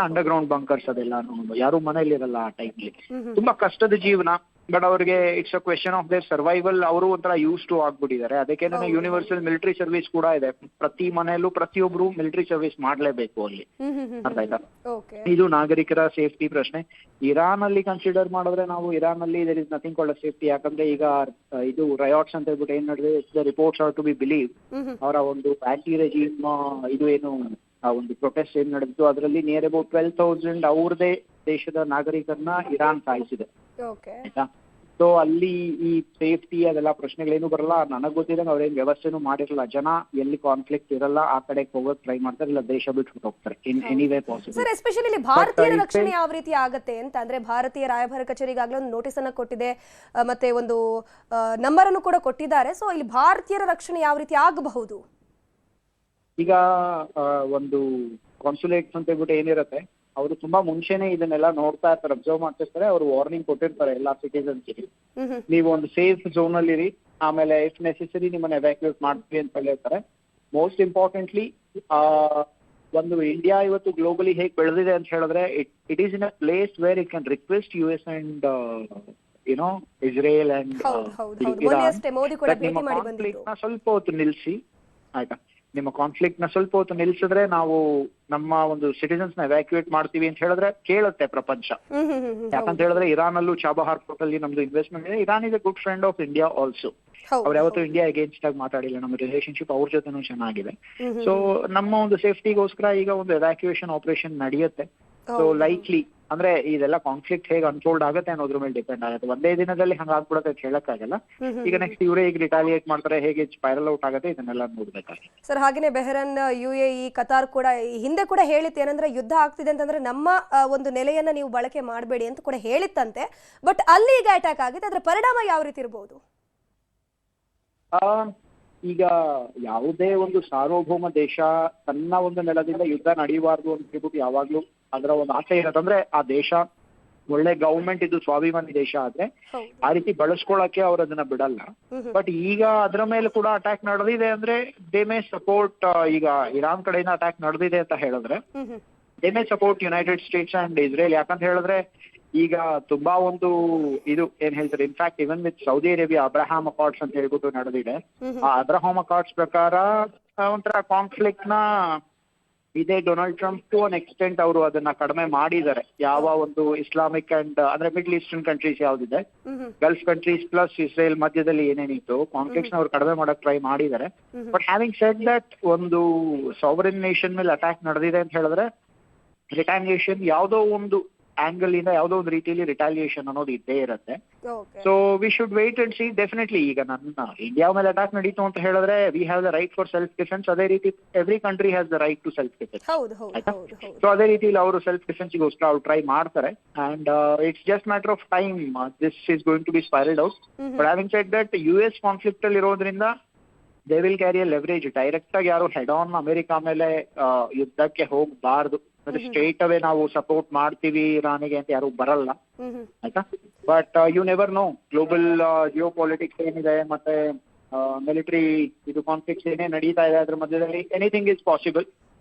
Underground bunkers ಅದೆಲ್ಲಾನು ಯಾರು ಮನೇಲಿ ಇರಲ್ಲ ಆ ಟೈಮ್ಲಿ. ತುಂಬಾ ಕಷ್ಟದ ಜೀವನ. ಬಟ್ ಅವ್ರಿಗೆ it's a question of their survival. ಅವರು ಒಂಥರ ಯೂಸ್ ಟು ಆಗ್ಬಿಟ್ಟಿದ್ದಾರೆ. ಅದಕ್ಕೆ ಯೂನಿವರ್ಸಲ್ ಮಿಲಿಟರಿ ಸರ್ವಿಸ್ ಕೂಡ ಇದೆ. ಪ್ರತಿ ಮನೆಯಲ್ಲೂ ಪ್ರತಿಯೊಬ್ರು ಮಿಲಿಟರಿ ಸರ್ವಿಸ್ ಮಾಡ್ಲೇಬೇಕು ಅಲ್ಲಿ. ಅರ್ಥ ಆಯ್ತಾ. ಇದು ನಾಗರಿಕರ ಸೇಫ್ಟಿ ಪ್ರಶ್ನೆ. ಇರಾನ್ ಅಲ್ಲಿ ಕನ್ಸಿಡರ್ ಮಾಡಿದ್ರೆ ನಾವು ಇರಾನ್ ಅಲ್ಲಿ there is nothing called safety. ಯಾಕಂದ್ರೆ ಈಗ ಇದು ರಯಾಟ್ಸ್ ಅಂತ ಹೇಳ್ಬಿಟ್ಟು ಏನ್ ನಡೆದಿದೆ, the reports are to be believe. ಅವರ ಒಂದು ಆಂಟಿ ರೆಜಿಮ್ ಇದು ಏನು ಆ ಒಂದು ಪ್ರೊಟೆಸ್ಟ್ ಏನ್ ನಡೆದಿತ್ತು ಅದರಲ್ಲಿ ನಿಯರ್ ಅಬೌಟ್ 12,000 ಅವ್ರದೇ ದೇಶದ ನಾಗರಿಕರನ್ನ ಇರಾನ್ ಸಾಯಿಸಿದೆ. ಆಯ್ತಾ. ಸೊ ಅಲ್ಲಿ ಈ ಸೇಫ್ಟಿ ಅದೆಲ್ಲ ಪ್ರಶ್ನೆಗಳೇನು ಬರಲ್ಲ. ನನಗ್ ಗೊತ್ತಿದ್ದಂಗೆ ಅವ್ರೇನ್ ವ್ಯವಸ್ಥೆನೂ ಮಾಡಿರಲ್ಲ. ಜನ ಎಲ್ಲಿ ಕಾನ್ಫ್ಲಿಕ್ಟ್ ಇರಲ್ಲ ಆ ಕಡೆ ಹೋಗೋಕ್ ಟ್ರೈ ಮಾಡ್ತಾರೆ, ಇಲ್ಲ ದೇಶ ಬಿಟ್ಟು ಹೋಗ್ತಾರೆ in any way possible. Sir, especially ಭಾರತೀಯರ ರಕ್ಷಣೆ ಯಾವ ರೀತಿ ಆಗತ್ತೆ ಅಂತ ಅಂದ್ರೆ ಭಾರತೀಯ ರಾಯಭಾರ ಕಚೇರಿಗಾಗಲೇ ಒಂದು ನೋಟಿಸ್ ಅನ್ನ ಕೊಟ್ಟಿದೆ, ಮತ್ತೆ ಒಂದು ನಂಬರ್ ಅನ್ನು ಕೂಡ ಕೊಟ್ಟಿದ್ದಾರೆ. ಸೊ ಇಲ್ಲಿ ಭಾರತೀಯರ ರಕ್ಷಣೆ ಯಾವ ರೀತಿ ಆಗಬಹುದು? ಈಗ ಒಂದು ಕಾನ್ಸುಲೇಟ್ಸ್ ಅಂತ ಹೇಳ್ಬಿಟ್ಟು ಏನಿರುತ್ತೆ, ಅವರು ತುಂಬಾ ಮುಂಚೆನೆ ಇದನ್ನೆಲ್ಲ ನೋಡ್ತಾ ಇರ್ತಾರೆ, ಅಬ್ಸರ್ವ್ ಮಾಡ್ತಿರ್ತಾರೆ. ಅವರು ವಾರ್ನಿಂಗ್ ಕೊಟ್ಟಿರ್ತಾರೆ ಎಲ್ಲಾ ಸಿಟಿಸನ್ಸ್ಗೆ, ನೀವು ಒಂದು ಸೇಫ್ ಝೋನ್ ಅಲ್ಲಿ ಇರಿ, ಆಮೇಲೆ ಇಫ್ ನೆಸೆಸರಿ ನಿಮ್ಮನ್ನ ಎವ್ಯಾಕ್ಯುಯೇಟ್ ಮಾಡ್ತೀವಿ ಅಂತ ಹೇಳಿರ್ತಾರೆ. ಮೋಸ್ಟ್ ಇಂಪಾರ್ಟೆಂಟ್ಲಿ ಒಂದು ಇಂಡಿಯಾ ಇವತ್ತು ಗ್ಲೋಬಲಿ ಹೇಗೆ ಬೆಳೆದಿದೆ ಅಂತ ಹೇಳಿದ್ರೆ, it is in a place where it can request US and you know Israel and ನಿಮ್ಮ ಕಾನ್ಫ್ಲಿಕ್ಟ್ ನ ಸ್ವಲ್ಪ ಹೊತ್ತು ನಿಲ್ಸಿ, ಆಯ್ತಾ, ನಿಮ್ಮ ಕಾನ್ಫ್ಲಿಕ್ಟ್ ನ ಸ್ವಲ್ಪ ಹೊತ್ತು ನಿಲ್ಸಿದ್ರೆ ನಾವು ನಮ್ಮ ಒಂದು ಸಿಟಿಸನ್ಸ್ ನ ಎವ್ಯಾಕ್ಯುಯೇಟ್ ಮಾಡ್ತೀವಿ ಅಂತ ಹೇಳಿದ್ರೆ ಕೇಳುತ್ತೆ ಪ್ರಪಂಚ. ಯಾಕಂತ ಹೇಳಿದ್ರೆ ಇರಾನ್ ಅಲ್ಲೂ ಚಾಬಹಾರ್ ಪೋರ್ಟ್ ಅಲ್ಲಿ ನಮ್ದು ಇನ್ವೆಸ್ಟ್ಮೆಂಟ್ ಇದೆ. Iran is a good friend of India also. ಅವ್ರು ಯಾವತ್ತೂ ಇಂಡಿಯಾ ಅಗೇನ್ಸ್ಟ್ ಆಗಿ ಮಾತಾಡಿಲ್ಲ. ನಮ್ಮ ರಿಲೇಶನ್ಶಿಪ್ ಅವ್ರ ಜೊತೆನೂ ಚೆನ್ನಾಗಿದೆ. ಸೊ ನಮ್ಮ ಒಂದು ಸೇಫ್ಟಿಗೋಸ್ಕರ ಈಗ ಒಂದು ಎವ್ಯಾಕ್ಯುಯೇಷನ್ ಆಪರೇಷನ್ ನಡೆಯುತ್ತೆ. ಸೊ ಲೈಕ್ಲಿ ಅಂದ್ರೆ ಇದೆಲ್ಲ ಕಾನ್ಫ್ಲಿಕ್ಟ್ ಹೇಗೆ ಅನ್ಫೋಲ್ಡ್ ಆಗುತ್ತೆ ಅನ್ನೋದ್ರ ಮೇಲೆ ಡಿಪೆಂಡ್ ಆಗುತ್ತೆ. ಒಂದೇ ದಿನದಲ್ಲಿ ಹಂಗಾಗ್ಬಿಡುತ್ತೆ ಅಂತ ಹೇಳಕ್ಕಾಗಲ್ಲ. ಈಗ ನೆಕ್ಸ್ಟ್ ಇವರೇ ಈಗ ರಿಟಾಲಿಯೇಟ್ ಮಾಡ್ತಾರೆ, ಹೇಗೆ ಸ್ಪೈರಲ್ ಔಟ್ ಆಗುತ್ತೆ ಇದನ್ನೆಲ್ಲ ನೋಡ್ಬೇಕಾಗುತ್ತೆ. ಸರ್, ಹಾಗೇನೆ ಬೆಹರನ್, UAE, ಕತಾರ್ ಕೂಡ ಹಿಂದೆ ಕೂಡ ಹೇಳಿತ್ತು ಏನಂದ್ರೆ ಯುದ್ಧ ಆಗ್ತಿದೆ ಅಂತಂದ್ರೆ ನಮ್ಮ ಒಂದು ನೆಲೆಯನ್ನ ನೀವು ಬಳಕೆ ಮಾಡಬೇಡಿ ಅಂತ ಕೂಡ ಹೇಳಿತ್ತಂತೆ. ಬಟ್ ಅಲ್ಲಿ ಈಗ ಅಟ್ಯಾಕ್ ಆಗಿದೆ, ಅದರ ಪರಿಣಾಮ ಯಾವ ರೀತಿ ಇರಬಹುದು? ಈಗ ಯಾವುದೇ ಒಂದು ಸಾರ್ವಭೌಮ ದೇಶ ತನ್ನ ಒಂದು ನೆಲದಿಂದ ಯುದ್ಧ ನಡೆಯಬಾರ್ದು ಅಂತ ಹೇಳ್ಬಿಟ್ಟು ಯಾವಾಗ್ಲೂ ಅದರ ಒಂದು ಆಸೆ ಇರುತ್ತೆ. ಅಂದ್ರೆ ಆ ದೇಶ ಒಳ್ಳೆ ಗವರ್ಮೆಂಟ್ ಇದು ಸ್ವಾಭಿಮಾನಿ ದೇಶ ಆದ್ರೆ ಆ ರೀತಿ ಬಳಸ್ಕೊಳಕ್ಕೆ ಅವ್ರು ಅದನ್ನ ಬಿಡಲ್ಲ. ಬಟ್ ಈಗ ಅದರ ಮೇಲೆ ಕೂಡ ಅಟ್ಯಾಕ್ ನಡೆದಿದೆ ಅಂದ್ರೆ ದೇ ಮೇ ಸಪೋರ್ಟ್, ಈಗ ಇರಾನ್ ಕಡೆಯಿಂದ ಅಟ್ಯಾಕ್ ನಡೆದಿದೆ ಅಂತ ಹೇಳಿದ್ರೆ they may support United States and Israel. ಯಾಕಂತ ಹೇಳಿದ್ರೆ ಈಗ ತುಂಬಾ ಒಂದು ಇದು ಏನ್ ಹೇಳ್ತಾರೆ, in fact even with Saudi Arabia Abraham accords ಅಂತ ಹೇಳ್ಬಿಟ್ಟು ನಡೆದಿದೆ. ಆ ಅಬ್ರಹಾಂ ಅಕಾರ್ಡ್ಸ್ ಪ್ರಕಾರ ಒಂಥರ ಕಾನ್ಫ್ಲಿಕ್ಟ್ ನ ಇದೇ Donald Trump to an extent ಅವರು ಅದನ್ನ ಕಡಿಮೆ ಮಾಡಿದ್ದಾರೆ. ಯಾವ ಒಂದು ಇಸ್ಲಾಮಿಕ್ ಅಂಡ್ ಅಂದ್ರೆ ಮಿಡ್ಲ್ ಈಸ್ಟರ್ನ್ ಕಂಟ್ರೀಸ್ ಯಾವ್ದಿದೆ, ಗಲ್ಫ್ ಕಂಟ್ರೀಸ್ ಪ್ಲಸ್ ಇಸ್ರೇಲ್ ಮಧ್ಯದಲ್ಲಿ ಏನೇನಿತ್ತು ಕಾನ್ಫ್ಲಿಕ್ಟ್ಸ್ ನ ಅವ್ರು ಕಡಿಮೆ ಮಾಡಕ್ ಟ್ರೈ ಮಾಡಿದ್ದಾರೆ. ಬಟ್ ಹ್ಯಾವಿಂಗ್ ಸೆಡ್ ದಟ್, ಒಂದು ಸಾವರಿನ್ ನೇಷನ್ ಮೇಲೆ ಅಟ್ಯಾಕ್ ನಡೆದಿದೆ ಅಂತ ಹೇಳಿದ್ರೆ ರಿಟಾಲಿಯೇಷನ್ ಯಾವುದೋ ಒಂದು ಆಂಗಲ್ ಇಂದ ಯಾವುದೋ ಒಂದು ರೀತಿಯಲ್ಲಿ ರಿಟಾಲಿಯೇಷನ್ ಅನ್ನೋದು ಇದ್ದೇ ಇರುತ್ತೆ. So we should wait and see. Definitely ಈಗ ನನ್ನ ಇಂಡಿಯಾ ಮೇಲೆ ಅಟ್ಯಾಕ್ ನಡೀತು ಅಂತ ಹೇಳಿದ್ರೆ we have the right for self defence. ಅದೇ ರೀತಿ every country has the right to self defence. So ಅದೇ ರೀತಿಯಲ್ಲಿ ಅವರು ಸೆಲ್ಫ್ ಡಿಫೆನ್ಸ್ಗೋಸ್ಕರ ಅವ್ರು ಟ್ರೈ ಮಾಡ್ತಾರೆ. And it's just matter of time this is going to be spiralled out. But having said that, US conflict ಅಲ್ಲಿ ಇರೋದ್ರಿಂದ they will carry a leverage. Direct ಆಗಿ ಯಾರು ಹೆಡ್ ಆನ್ ಅಮೆರಿಕಾ ಮೇಲೆ ಯುದ್ಧಕ್ಕೆ ಹೋಗಬಾರ್ದು. ಸ್ಟ್ರೇಟ್ ಅವೇ ನಾವು ಸಪೋರ್ಟ್ ಮಾಡ್ತೀವಿ ಇರಾನಿಗೆ ಅಂತ ಯಾರು ಬರಲ್ಲ, ಆಯ್ತಾ. But you never know, global geopolitics ಏನಿದೆ ಮತ್ತೆ ಮಿಲಿಟರಿ ಇದು ಕಾನ್ಫ್ಲಿಕ್ಟ್ಸ್ ಏನೇ ನಡೀತಾ ಇದೆ ಅದ್ರ ಮಧ್ಯದಲ್ಲಿ ಎನಿಥಿಂಗ್ ಇಸ್ ಪಾಸಿಬಲ್.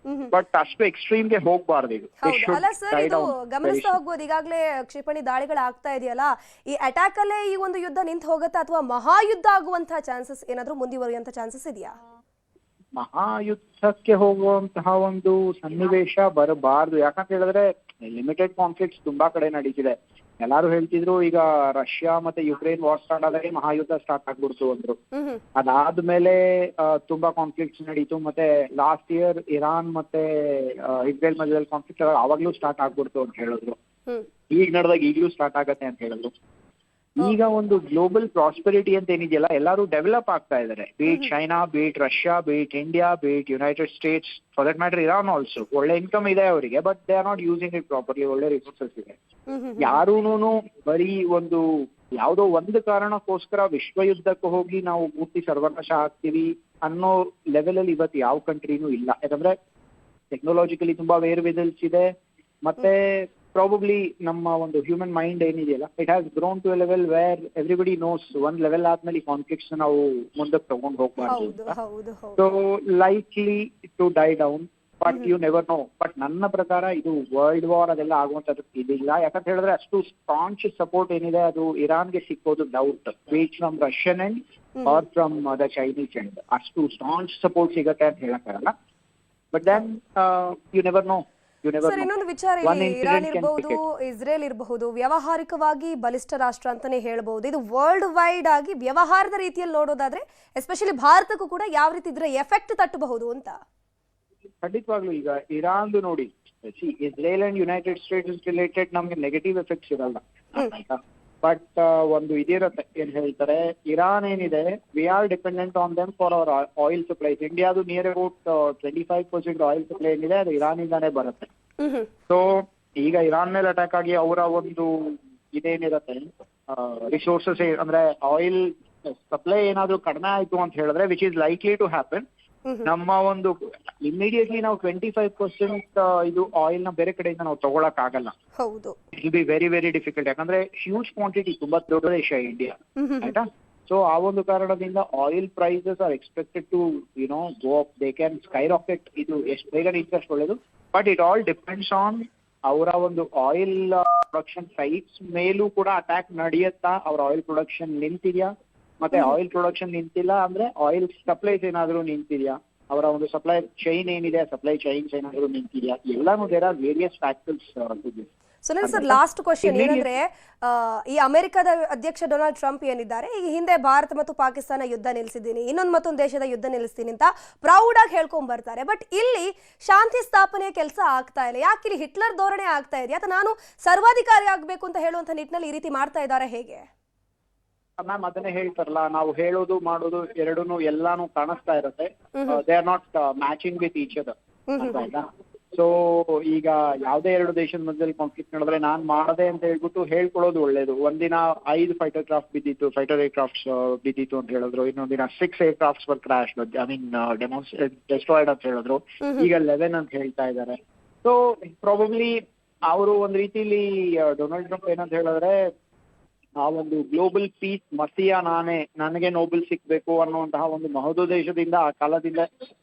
ಬಟ್ ಅಷ್ಟು ಎಕ್ಸ್ಟ್ರೀಮ್ಗೆ ಹೋಗ್ಬಾರ್ದು. ಇದು ಅಲ್ಲ ಸರ್, ಇದು ಗಮನಿಸ್ತಾ ಹೋಗ್ಬೋದು. ಈಗಾಗಲೇ ಕ್ಷಿಪಣಿ ದಾಳಿಗಳು ಆಗ್ತಾ ಇದೆಯಲ್ಲ, ಈ ಅಟ್ಯಾಕ್ ಅಲ್ಲೇ ಈ ಒಂದು ಯುದ್ಧ ನಿಂತು ಹೋಗುತ್ತಾ ಅಥವಾ ಮಹಾಯುದ್ಧ ಆಗುವಂತಹ ಚಾನ್ಸಸ್ ಏನಾದ್ರೂ ಮುಂದುವರಿಯುವಂತ ಚಾನ್ಸಸ್ ಇದೆಯಾ? ಮಹಾಯುದ್ಧಕ್ಕೆ ಹೋಗುವಂತಹ ಒಂದು ಸನ್ನಿವೇಶ ಬರಬಾರ್ದು. ಯಾಕಂತ ಹೇಳಿದ್ರೆ ಲಿಮಿಟೆಡ್ ಕಾನ್ಫ್ಲಿಕ್ಟ್ಸ್ ತುಂಬಾ ಕಡೆ ನಡೀತಿದೆ. ಎಲ್ಲಾರು ಹೇಳ್ತಿದ್ರು ಈಗ ರಷ್ಯಾ ಮತ್ತೆ ಯುಕ್ರೇನ್ ವಾರ್ ಸ್ಟಾರ್ಟ್ ಆದಾಗೆ ಮಹಾಯುದ್ಧ ಸ್ಟಾರ್ಟ್ ಆಗ್ಬಿಡ್ತು ಅಂದ್ರು. ಅದಾದ್ಮೇಲೆ ತುಂಬಾ ಕಾನ್ಫ್ಲಿಕ್ಟ್ಸ್ ನಡೀತು. ಮತ್ತೆ ಲಾಸ್ಟ್ ಇಯರ್ ಇರಾನ್ ಮತ್ತೆ ಇಸ್ರೇಲ್ ಮಧ್ಯದಲ್ಲಿ ಕಾನ್ಫ್ಲಿಕ್ಟ್ ಅವಾಗ್ಲೂ ಸ್ಟಾರ್ಟ್ ಆಗ್ಬಿಡ್ತು ಅಂತ ಹೇಳಿದ್ರು. ಈಗ ನಡೆದಾಗ ಈಗಲೂ ಸ್ಟಾರ್ಟ್ ಆಗತ್ತೆ ಅಂತ ಹೇಳಿದ್ರು. ಈಗ ಒಂದು ಗ್ಲೋಬಲ್ ಪ್ರಾಸ್ಪೆರಿಟಿ ಅಂತ ಏನಿದೆಯಲ್ಲ, ಎಲ್ಲರೂ ಡೆವಲಪ್ ಆಗ್ತಾ ಇದ್ದಾರೆ. Be it China, be it Russia, be it India, be it United States, for that matter Iran also. ಒಳ್ಳೆ ಇನ್ಕಮ್ ಇದೆ ಅವರಿಗೆ, but they are not using it properly. ಒಳ್ಳೆ ರಿಸೋರ್ಸಸ್ ಇದೆ. ಯಾರೂನು ಬರೀ ಒಂದು ಯಾವುದೋ ಒಂದು ಕಾರಣಕ್ಕೋಸ್ಕರ ವಿಶ್ವ ಯುದ್ಧಕ್ಕೆ ಹೋಗಿ ನಾವು ಪೂರ್ತಿ ಸರ್ವನಾಶ ಆಗ್ತೀವಿ ಅನ್ನೋ ಲೆವೆಲ್ ಅಲ್ಲಿ ಇವತ್ತು ಯಾವ ಕಂಟ್ರಿನೂ ಇಲ್ಲ. ಯಾಕಂದ್ರೆ ಟೆಕ್ನಾಲಜಿಕಲಿ ತುಂಬಾ ವೇರಿಯೇಬಲ್ಸ್ ಇದೆ. ಮತ್ತೆ ಪ್ರಾಬಬ್ಲಿ ನಮ್ಮ ಒಂದು ಹ್ಯೂಮನ್ ಮೈಂಡ್ ಏನಿದೆಯಲ್ಲ, it has grown to a level where everybody knows ಒಂದ್ ಲೆವೆಲ್ ಆದ್ಮೇಲೆ ಕಾನ್ಫ್ಲಿಕ್ಟ್ಸ್ ನಾವು ಮುಂದಕ್ಕೆ ತಗೊಂಡು ಹೋಗ್ಬಾರ್ದು. So likely to die down, but you never know. But ನನ್ನ ಪ್ರಕಾರ ಇದು ವರ್ಲ್ಡ್ ವಾರ್ ಅದೆಲ್ಲ ಆಗುವಂತದ್ದು ಇದಿಲ್ಲ. ಯಾಕಂತ ಹೇಳಿದ್ರೆ ಅಷ್ಟು ಸ್ಟಾಂಚ್ ಸಪೋರ್ಟ್ ಏನಿದೆ ಅದು ಇರಾನ್ಗೆ ಸಿಕ್ಕೋದು doubt. But from Russian end or from the Chinese end ಅಷ್ಟು ಸ್ಟಾಂಚ್ ಸಪೋರ್ಟ್ ಸಿಗತ್ತೆ ಅಂತ ಹೇಳಕ್ಕಾಗಲ್ಲ. But then you never know. Sir, ಇನ್ನೊಂದು ವಿಚಾರ, ಇರಾನ್ ಇರಬಹುದು, ಇಸ್ರೇಲ್ ಇರಬಹುದು, ವ್ಯಾವಹಾರಿಕವಾಗಿ ಬಲಿಷ್ಠ ರಾಷ್ಟ್ರ ಅಂತಾನೆ ಹೇಳ್ಬಹುದು. ಇದು ವರ್ಲ್ಡ್ ವೈಡ್ ಆಗಿ ವ್ಯವಹಾರದ ರೀತಿಯಲ್ಲಿ ನೋಡೋದಾದ್ರೆ ಎಸ್ಪೆಷಲಿ ಭಾರತಕ್ಕೂ ಕೂಡ ಯಾವ ರೀತಿ ಇದ್ರೆ ಎಫೆಕ್ಟ್ ತಟ್ಟಬಹುದು ಅಂತ? ಖಂಡಿತವಾಗ್ಲೂ ಈಗ ಇರಾನ್ದು ನೋಡಿ, Israel and United States related ನಮ್ಗೆ ನೆಗೆಟಿವ್ ಎಫೆಕ್ಟ್ಸ್ ಇರಲ್ಲ, ಆಯ್ತಾ. ಬಟ್ ಒಂದು ಇದಿರುತ್ತೆ, ಏನ್ ಹೇಳ್ತಾರೆ, ಇರಾನ್ ಏನಿದೆ, we are dependent on them for our oil supplies. ಇಂಡಿಯಾದು ನಿಯರ್ ಅಬೌಟ್ 25% ಆಯಿಲ್ ಸಪ್ಲೈ ಏನಿದೆ ಅದು ಇರಾನ್ ಇಂದಾನೇ ಬರುತ್ತೆ. ಸೊ ಈಗ ಇರಾನ್ ಮೇಲೆ ಅಟ್ಯಾಕ್ ಆಗಿ ಅವರ ಒಂದು ಇದೇನಿರುತ್ತೆ ರಿಸೋರ್ಸಸ್ ಅಂದ್ರೆ ಆಯಿಲ್ ಸಪ್ಲೈ ಏನಾದ್ರು ಕಡಿಮೆ ಆಯ್ತು ಅಂತ ಹೇಳಿದ್ರೆ, which is likely to happen, ನಮ್ಮ ಒಂದು ಇಮಿಡಿಯೇಟ್ಲಿ ನಾವು 25% ಇದು ಆಯಿಲ್ ನ ಬೇರೆ ಕಡೆಯಿಂದ ನಾವು ತಗೊಳಕ್ ಆಗಲ್ಲ. It will be very very difficult. ಯಾಕಂದ್ರೆ ಹ್ಯೂಜ್ ಕ್ವಾಂಟಿಟಿ, ತುಂಬಾ ದೊಡ್ಡ ದೇಶ ಇಂಡಿಯಾ, ಆಯ್ತಾ. ಸೊ ಆ ಒಂದು ಕಾರಣದಿಂದ oil prices are expected to go up. They can skyrocket. ಇದು ಎಷ್ಟು ಬೇಗ ಇಂಟ್ರೆಸ್ಟ್ ಒಳ್ಳೇದು. But it all depends on ಅವರ ಒಂದು ಆಯಿಲ್ ಪ್ರೊಡಕ್ಷನ್ ಸೈಟ್ಸ್ ಮೇಲೂ ಕೂಡ ಅಟ್ಯಾಕ್ ನಡೆಯುತ್ತಾ, ಅವ್ರ ಆಯಿಲ್ ಪ್ರೊಡಕ್ಷನ್ ನಿಂತಿದ್ಯಾ, ಮತ್ತೆ ಆಯಿಲ್ ಪ್ರೊಡಕ್ಷನ್ ನಿಂತಿಲ್ಲ ಅಂದ್ರೆ ಆಯಿಲ್ ಸಪ್ಲೈಸ್ ಏನಾದ್ರು ನಿಂತಿದ್ಯಾ, ಅವರ ಒಂದು ಸಪ್ಲೈ ಚೈನ್ ಏನಿದೆ ಸಪ್ಲೈ ಚೈನ್ಸ್ ಏನಾದ್ರು ನಿಂತಿದ್ಯಾ, ಎಲ್ಲಾನು there are various factors. Sunil sir, last question ಏನಂದ್ರೆ, ಈ ಅಮೆರಿಕದ ಅಧ್ಯಕ್ಷ ಡೊನಾಲ್ಡ್ ಟ್ರಂಪ್ ಏನಿದ್ದಾರೆ, ಈ ಹಿಂದೆ ಭಾರತ ಮತ್ತು ಪಾಕಿಸ್ತಾನ ಯುದ್ಧ ನಿಲ್ಲಿಸಿದ್ದೀನಿ, ಮತ್ತೊಂದು ದೇಶದ ಯುದ್ಧ ನಿಲ್ಲಿಸ್ತೀನಿ ಅಂತ ಪ್ರೌಡ್ ಆಗಿ ಹೇಳ್ಕೊಂಡ್ ಬರ್ತಾರೆ. ಬಟ್ ಇಲ್ಲಿ ಶಾಂತಿ ಸ್ಥಾಪನೆಯ ಕೆಲಸ ಆಗ್ತಾ ಇಲ್ಲ. ಯಾಕೆ ಇಲ್ಲಿ ಹಿಟ್ಲರ್ ಧೋರಣೆ ಆಗ್ತಾ ಇದೆಯಾ ಅಥವಾ ನಾನು ಸರ್ವಾಧಿಕಾರಿ ಆಗ್ಬೇಕು ಅಂತ ಹೇಳುವಂತ ನಿಟ್ಟಿನಲ್ಲಿ ಈ ರೀತಿ ಮಾಡ್ತಾ ಇದ್ದಾರೆ ಹೇಗೆ? ಮ್ಯಾಮ್ ಅದನ್ನೇ ಹೇಳ್ತಾರಲ್ಲ, ನಾವು ಹೇಳೋದು ಮಾಡೋದು ಎರಡೂನು ಎಲ್ಲಾನು ಕಾಣಿಸ್ತಾ ಇರುತ್ತೆ. They are not matching with each other ಅಂತ. ಸೊ ಈಗ ಯಾವುದೇ ಎರಡು ದೇಶದ ಮಧ್ಯದಲ್ಲಿ ಕಾನ್ಫ್ಲಿಕ್ಟ್ ನಡೆದ್ರೆ ನಾನ್ ಮಾಡದೆ ಅಂತ ಹೇಳ್ಬಿಟ್ಟು ಹೇಳ್ಕೊಳ್ಳೋದು ಒಳ್ಳೇದು. ಒಂದಿನ 5 ಫೈಟರ್ ಏರ್ಕ್ರಾಫ್ಟ್ಸ್ ಬಿದ್ದಿತ್ತು ಅಂತ ಹೇಳಿದ್ರು, ಇನ್ನೊಂದಿನ 6 aircrafts var crash, I mean destroyed ಅಂತ ಹೇಳಿದ್ರು, ಈಗ 11 ಅಂತ ಹೇಳ್ತಾ ಇದ್ದಾರೆ. ಸೊ ಪ್ರಾಬಬ್ಲಿ ಅವರು ಒಂದ್ ರೀತಿಲಿ ಡೊನಾಲ್ಡ್ ಟ್ರಂಪ್ ಏನಂತ ಹೇಳಿದ್ರೆ, ಆ ಒಂದು ಗ್ಲೋಬಲ್ ಪೀಸ್ ಮಸಿಯಾ ನನಗೆ ನೋಬೆಲ್ ಸಿಕ್ಬೇಕು ಅನ್ನುವಂತಹ ಒಂದು ಮಹೋದ್ದೇಶದಿಂದ ಆ ಕಾಲದಿಂದ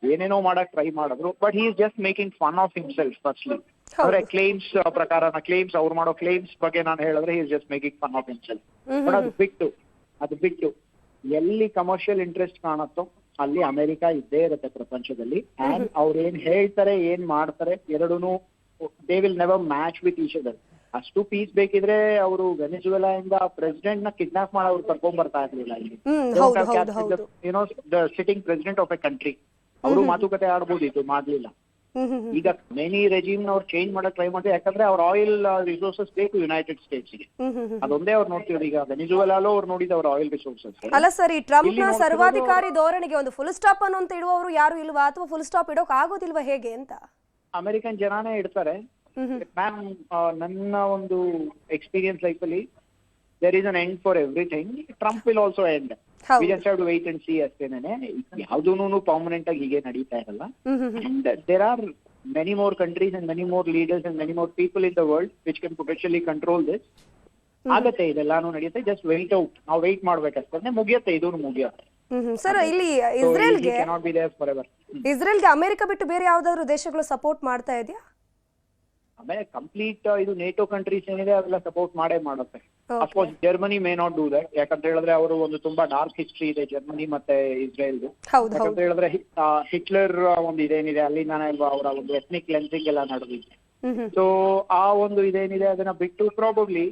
ಏನೇನೋ ಮಾಡಕ್ ಟ್ರೈ ಮಾಡಿದ್ರು. But he is just making fun of himself firstly. ಅಂದ್ರೆ ಕ್ಲೇಮ್ಸ್ ಪ್ರಕಾರ ಕ್ಲೇಮ್ಸ್ ಅವ್ರು ಮಾಡೋ ಕ್ಲೇಮ್ಸ್ ಬಗ್ಗೆ ನಾನು ಹೇಳಿದ್ರೆ is just making fun of himself. But ಅದು ಬಿಟ್ಟು ಎಲ್ಲಿ ಕಮರ್ಷಿಯಲ್ ಇಂಟ್ರೆಸ್ಟ್ ಕಾಣುತ್ತೋ ಅಲ್ಲಿ ಅಮೆರಿಕ ಇದ್ದೇ ಇರುತ್ತೆ ಪ್ರಪಂಚದಲ್ಲಿ. ಅಂಡ್ ಅವ್ರು ಏನ್ ಹೇಳ್ತಾರೆ ಏನ್ ಮಾಡ್ತಾರೆ ಎರಡೂನು they will never match with each other. ಅಷ್ಟು ಪೀಸ್ ಬೇಕಿದ್ರೆ ಅವರು ವೆನಿಜುವೆಲಾ ಇಂದ ಪ್ರೆಸಿಡೆಂಟ್ ನ ಕಿಡ್ನಾಪ್ ಮಾಡೋರು ಕರ್ಕೊಂಡ್ ಬರ್ತಾ ಇರ್ಲಿಲ್ಲ ಇಲ್ಲಿ. You know the sitting president of A country ಅವರು ಮಾತುಕತೆ ಆಡ್ಬೋದಿತ್ತು, ಮಾಡ್ಲಿಲ್ಲ. ಈಗ ಮೆನಿ ರೆಜಿಮ್ ಅವ್ರು ಚೇಂಜ್ ಮಾಡಕ್ ಟ್ರೈ ಮಾಡಿದ್ರೆ ಯಾಕಂದ್ರೆ ಅವ್ರ ಆಯಿಲ್ ರಿಸೋರ್ಸಸ್ ಬೇಕು ಯುನೈಟೆಡ್ ಸ್ಟೇಟ್ಸ್ ಗೆ. ಅದೊಂದೇ ಅವ್ರು ನೋಡ್ತಿದ್ರು. ಈಗ ವೆನಿಜುವೆಲಾಲೂ ಅವ್ರು ನೋಡಿದ ಅವ್ರ ಆಯಿಲ್ ರಿಸೋರ್ಸಸ್ ಅಲ್ಲ ಸರ್. ಈ ಟ್ರಂಪ್ ನ ಸರ್ವಾಧಿಕಾರಿ ಧೋರಣೆಗೆ ಒಂದು ಫುಲ್ ಸ್ಟಾಪ್ ಅನ್ನೋ ಅಂತ ಇಡುವವರು ಯಾರು ಇಲ್ವಾ, ಅಥವಾ ಫುಲ್ ಸ್ಟಾಪ್ ಇಡೋಕ್ ಆಗೋದಿಲ್ವಾ ಹೇಗೆ ಅಂತ? ಅಮೆರಿಕನ್ ಜನಾನೇ ಇಡ್ತಾರೆ ಮ್ಯಾಮ್. ನನ್ನ ಒಂದು ಎಕ್ಸ್ಪೀರಿಯನ್ಸ್ ಲೈಫ್ ಅಲ್ಲಿ there is an end for everything. Trump will also end. We just have to wait and see ಅಷ್ಟೇನೆ. ಯಾವ್ದೂನು ಪರ್ಮನೆಂಟ್ ಆಗಿ ಹೀಗೆ ನಡೀತಾ ಇರಲ್ಲ. And there are many more countries and many more leaders and many more people in the world which can potentially control this. ಆಗತ್ತೆ, ಇದೆಲ್ಲಾನು ನಡೆಯುತ್ತೆ. Just wait out. ನಾವು ವೆಯ್ಟ್ ಮಾಡ್ಬೇಕಷ್ಟೇ. ಮುಗಿಯುತ್ತೆ, ಇದೂ ಮುಗಿಯುತ್ತೆ. ಸರ್ ಇಲ್ಲಿ ಇಸ್ರೇಲ್ಗೆ ಅಮೆರಿಕ ಬಿಟ್ಟು ಬೇರೆ ಯಾವ್ದಾದ್ರು ದೇಶಗಳು ಸಪೋರ್ಟ್ ಮಾಡ್ತಾ ಇದೆಯಾ? ಆಮೇಲೆ ಕಂಪ್ಲೀಟ್ ಇದು ನೇಟೋ ಕಂಟ್ರೀಸ್ ಏನಿದೆ ಅದೆಲ್ಲ ಸಪೋರ್ಟ್ ಮಾಡೇ ಮಾಡುತ್ತೆ. Of course Germany may not do that. ಯಾಕಂತ ಹೇಳಿದ್ರೆ ಅವರು ಒಂದು ತುಂಬಾ ಡಾರ್ಕ್ ಹಿಸ್ಟ್ರಿ ಇದೆ ಜರ್ಮನಿ ಮತ್ತೆ ಇಸ್ರೇಲ್ದು. ಯಾಕಂತ ಹೇಳಿದ್ರೆ ಹಿಟ್ಲರ್ ಒಂದು ಇದೇನಿದೆ ಅಲ್ಲಿಂದಾನೇ ಅಲ್ವಾ ಅವರ ಒಂದು ಎಥ್ನಿಕ್ ಕ್ಲೆನ್ಸಿಂಗ್ ಎಲ್ಲ ನಡೆದಿದೆ. ಸೊ ಆ ಒಂದು ಇದೇನಿದೆ ಅದನ್ನ ಬಿಟ್ಟು probably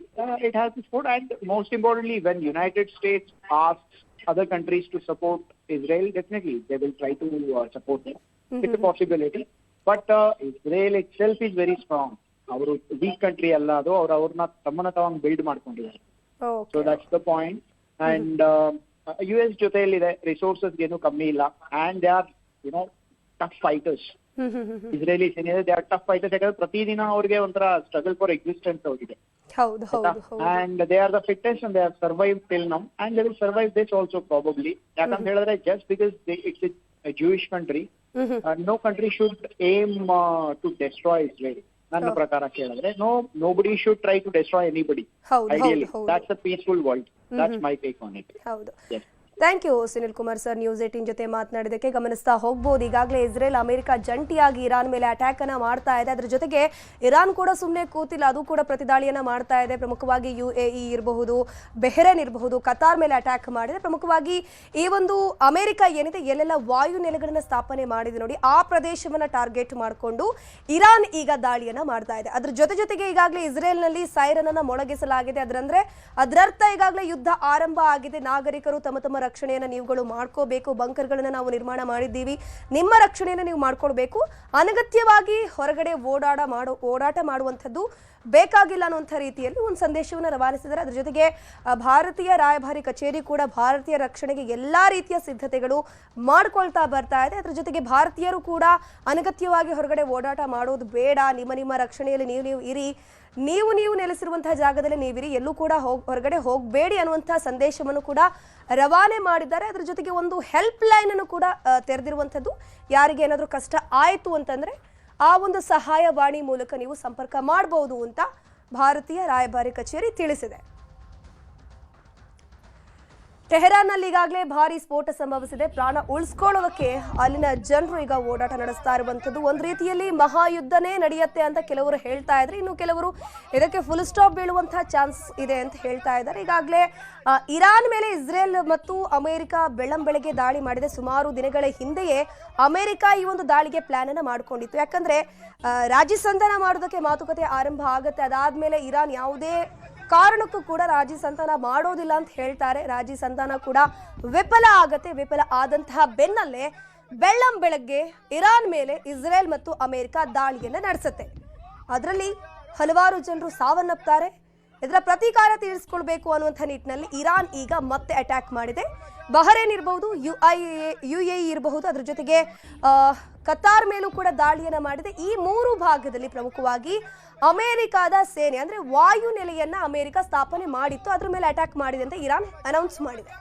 it has to support. And most importantly when United States asks other countries to support Israel, definitely they will try to support them. It's a possibility. But Israel itself is very strong. ಅವರು ವೀಕ್ ಕಂಟ್ರಿ ಅಲ್ಲ, ಅದು ಅವ್ರನ್ನ ತಮ್ಮನ್ನ ತಾವಂಗ್ ಬಿಲ್ಡ್ ಮಾಡ್ಕೊಂಡಿದ್ದಾರೆ. So that's the point. And US ಜೊತೆಯಲ್ಲಿದೆ, ರಿಸೋರ್ಸಸ್ ಏನು ಕಮ್ಮಿ ಇಲ್ಲ. And they are you know tough fighters. Israelis ಏನಿದೆ ದೇ ಆರ್ ಟಫ್ ಫೈಟರ್ಸ್. ಯಾಕಂದ್ರೆ ಪ್ರತಿದಿನ ಅವ್ರಿಗೆ ಒಂಥರ ಸ್ಟ್ರಗಲ್ ಫಾರ್ ಎಕ್ಸಿಸ್ಟೆನ್ಸ್ ಹೋಗಿದೆ. And they are the fittest and they have survived till now and they will survive this also probably. ಯಾಕಂತ ಹೇಳಿದ್ರೆ just because it's a Jewish country, no country should aim to destroy Israel. ನನ್ನ ಪ್ರಕಾರ ಕೇಳಿದ್ರೆ nobody should try to destroy anybody. Ideally that's a peaceful world. That's my take on it. Yes. Thank you Sunil Kumar sir. News 18 ಜೊತೆ ಮಾತನಾಡಿದಕ್ಕೆ. ಗಮನಿಸ್ತಾ ಹೋಗ್ಬೋದು, ಈಗಾಗಲೇ ಇಸ್ರೇಲ್ ಅಮೆರಿಕ ಜಂಟಿಯಾಗಿ ಇರಾನ್ ಮೇಲೆ ಅಟ್ಯಾಕ್ ಅನ್ನ ಮಾಡ್ತಾ ಇದೆ. ಅದ್ರ ಜೊತೆಗೆ ಇರಾನ್ ಕೂಡ ಸುಮ್ಮನೆ ಕೂತಿಲ್ಲ, ಅದು ಕೂಡ ಪ್ರತಿದಾಳಿಯನ್ನ ಮಾಡ್ತಾ ಇದೆ. ಪ್ರಮುಖವಾಗಿ UAE ಇರಬಹುದು, ಬೆಹರೇನ್ ಇರಬಹುದು, ಕತಾರ್ ಮೇಲೆ ಅಟ್ಯಾಕ್ ಮಾಡಿದೆ. ಪ್ರಮುಖವಾಗಿ ಈ ಒಂದು ಅಮೆರಿಕ ಏನಿದೆ ಎಲ್ಲೆಲ್ಲ ವಾಯು ನೆಲೆಗಳನ್ನ ಸ್ಥಾಪನೆ ಮಾಡಿದೆ ನೋಡಿ, ಆ ಪ್ರದೇಶವನ್ನ ಟಾರ್ಗೆಟ್ ಮಾಡಿಕೊಂಡು ಇರಾನ್ ಈಗ ದಾಳಿಯನ್ನ ಮಾಡ್ತಾ ಇದೆ. ಅದ್ರ ಜೊತೆಗೆ ಈಗಾಗಲೇ ಇಸ್ರೇಲ್ನಲ್ಲಿ ಸೈರನ್ ಅನ್ನ ಮೊಳಗಿಸಲಾಗಿದೆ. ಅದರರ್ಥ ಈಗಾಗಲೇ ಯುದ್ಧ ಆರಂಭ ಆಗಿದೆ. ನಾಗರಿಕರು ತಮ್ಮ ರಕ್ಷಣೆಯನ್ನು ನೀವುಗಳು ಮಾಡ್ಕೋಬೇಕು. ಬಂಕರ್ಗಳನ್ನ ನಾವು ನಿರ್ಮಾಣ ಮಾಡಿದ್ದೀವಿ, ನಿಮ್ಮ ರಕ್ಷಣೆಯನ್ನು ನೀವು ಮಾಡ್ಕೊಳ್ಬೇಕು. ಅನಗತ್ಯವಾಗಿ ಹೊರಗಡೆ ಓಡಾಟ ಮಾಡುವಂಥದ್ದು ಬೇಕಾಗಿಲ್ಲ ಅನ್ನುವಂಥ ರೀತಿಯಲ್ಲಿ ಒಂದು ಸಂದೇಶವನ್ನು ರವಾನಿಸಿದ್ದಾರೆ. ಅದ್ರ ಜೊತೆಗೆ ಭಾರತೀಯ ರಾಯಭಾರಿ ಕಚೇರಿ ಕೂಡ ಭಾರತೀಯ ರಕ್ಷಣೆಗೆ ಎಲ್ಲಾ ರೀತಿಯ ಸಿದ್ಧತೆಗಳು ಮಾಡ್ಕೊಳ್ತಾ ಬರ್ತಾ ಇದೆ. ಅದ್ರ ಜೊತೆಗೆ ಭಾರತೀಯರು ಕೂಡ ಅನಗತ್ಯವಾಗಿ ಹೊರಗಡೆ ಓಡಾಟ ಮಾಡೋದು ಬೇಡ, ನಿಮ್ಮ ರಕ್ಷಣೆಯಲ್ಲಿ ನೀವು ಇರಿ, ನೀವು ನೆಲೆಸಿರುವಂತಹ ಜಾಗದಲ್ಲಿ ನೀವಿರಿ, ಎಲ್ಲೂ ಕೂಡ ಹೊರಗಡೆ ಹೋಗಬೇಡಿ ಅನ್ನುವಂತಹ ಸಂದೇಶವನ್ನು ಕೂಡ ರವಾನೆ ಮಾಡಿದ್ದಾರೆ. ಅದ್ರ ಜೊತೆಗೆ ಒಂದು ಹೆಲ್ಪ್ ಲೈನ್ ಅನ್ನು ಕೂಡ ತೆರೆದಿರುವಂಥದ್ದು. ಯಾರಿಗೆ ಏನಾದರೂ ಕಷ್ಟ ಆಯಿತು ಅಂತಂದ್ರೆ ಆ ಒಂದು ಸಹಾಯವಾಣಿ ಮೂಲಕ ನೀವು ಸಂಪರ್ಕ ಮಾಡಬಹುದು ಅಂತ ಭಾರತೀಯ ರಾಯಭಾರಿ ಕಚೇರಿ ತಿಳಿಸಿದೆ. ಟೆಹರಾನ್ನಲ್ಲಿ ಈಗಾಗಲೇ ಭಾರಿ ಸ್ಫೋಟ ಸಂಭವಿಸಿದೆ. ಪ್ರಾಣ ಉಳಿಸ್ಕೊಳ್ಳೋದಕ್ಕೆ ಅಲ್ಲಿನ ಜನರು ಈಗ ಓಡಾಟ ನಡೆಸ್ತಾ ಇರುವಂಥದ್ದು. ಒಂದು ರೀತಿಯಲ್ಲಿ ಮಹಾಯುದ್ಧನೇ ನಡೆಯುತ್ತೆ ಅಂತ ಕೆಲವರು ಹೇಳ್ತಾ ಇದ್ರೆ, ಇನ್ನು ಕೆಲವರು ಇದಕ್ಕೆ ಫುಲ್ ಸ್ಟಾಪ್ ಬೀಳುವಂತಹ ಚಾನ್ಸ್ ಇದೆ ಅಂತ ಹೇಳ್ತಾ ಇದ್ದಾರೆ. ಈಗಾಗಲೇ ಇರಾನ್ ಮೇಲೆ ಇಸ್ರೇಲ್ ಮತ್ತು ಅಮೆರಿಕ ಬೆಳ್ಳಂಬೆಳಗ್ಗೆ ದಾಳಿ ಮಾಡಿದೆ. ಸುಮಾರು ದಿನಗಳ ಹಿಂದೆಯೇ ಅಮೆರಿಕ ಈ ಒಂದು ದಾಳಿಗೆ ಪ್ಲಾನ್ ಅನ್ನ ಮಾಡ್ಕೊಂಡಿತ್ತು. ಯಾಕಂದ್ರೆ ರಾಜಿ ಸಂಧಾನ ಮಾಡೋದಕ್ಕೆ ಮಾತುಕತೆ ಆರಂಭ ಆಗುತ್ತೆ. ಅದಾದ್ಮೇಲೆ ಇರಾನ್ ಯಾವುದೇ ಕಾರಣಕ್ಕೂ ಕೂಡ ರಾಜಿ ಸಂಧಾನ ಮಾಡೋದಿಲ್ಲ ಅಂತ ಹೇಳ್ತಾರೆ. ರಾಜಿ ಸಂಧಾನ ಕೂಡ ವಿಫಲ ಆಗತ್ತೆ. ವಿಫಲ ಆದಂತಹ ಬೆನ್ನಲ್ಲೇ ಬೆಳ್ಳಂಬೆಳಗ್ಗೆ ಇರಾನ್ ಮೇಲೆ ಇಸ್ರೇಲ್ ಮತ್ತು ಅಮೆರಿಕ ದಾಳಿಯನ್ನ ನಡೆಸುತ್ತೆ. ಅದರಲ್ಲಿ ಹಲವಾರು ಜನರು ಸಾವನ್ನಪ್ತಾರೆ. ಇದರ ಪ್ರತೀಕಾರ ತೀರಿಸಿಕೊಳ್ಬೇಕು ಅನ್ನುವಂಥ ನಿಟ್ಟಿನಲ್ಲಿ ಇರಾನ್ ಈಗ ಮತ್ತೆ ಅಟ್ಯಾಕ್ ಮಾಡಿದೆ. ಬಹರೇನ್ ಇರಬಹುದು, UAE ಇರಬಹುದು, ಅದ್ರ ಜೊತೆಗೆ ಕತಾರ್ ಮೇಲೂ ಕೂಡ ದಾಳಿಯನ್ನ ಮಾಡಿದೆ. ಈ ಮೂರು ಭಾಗದಲ್ಲಿ ಪ್ರಮುಖವಾಗಿ ಅಮೆರಿಕದ ಸೇನೆ ಅಂದ್ರೆ ವಾಯು ನೆಲೆಯನ್ನ ಅಮೆರಿಕ ಸ್ಥಾಪನೆ ಮಾಡಿತ್ತು. ಅದ್ರ ಮೇಲೆ ಅಟ್ಯಾಕ್ ಮಾಡಿದೆ ಅಂತ ಇರಾನ್ ಅನೌನ್ಸ್ ಮಾಡಿದೆ.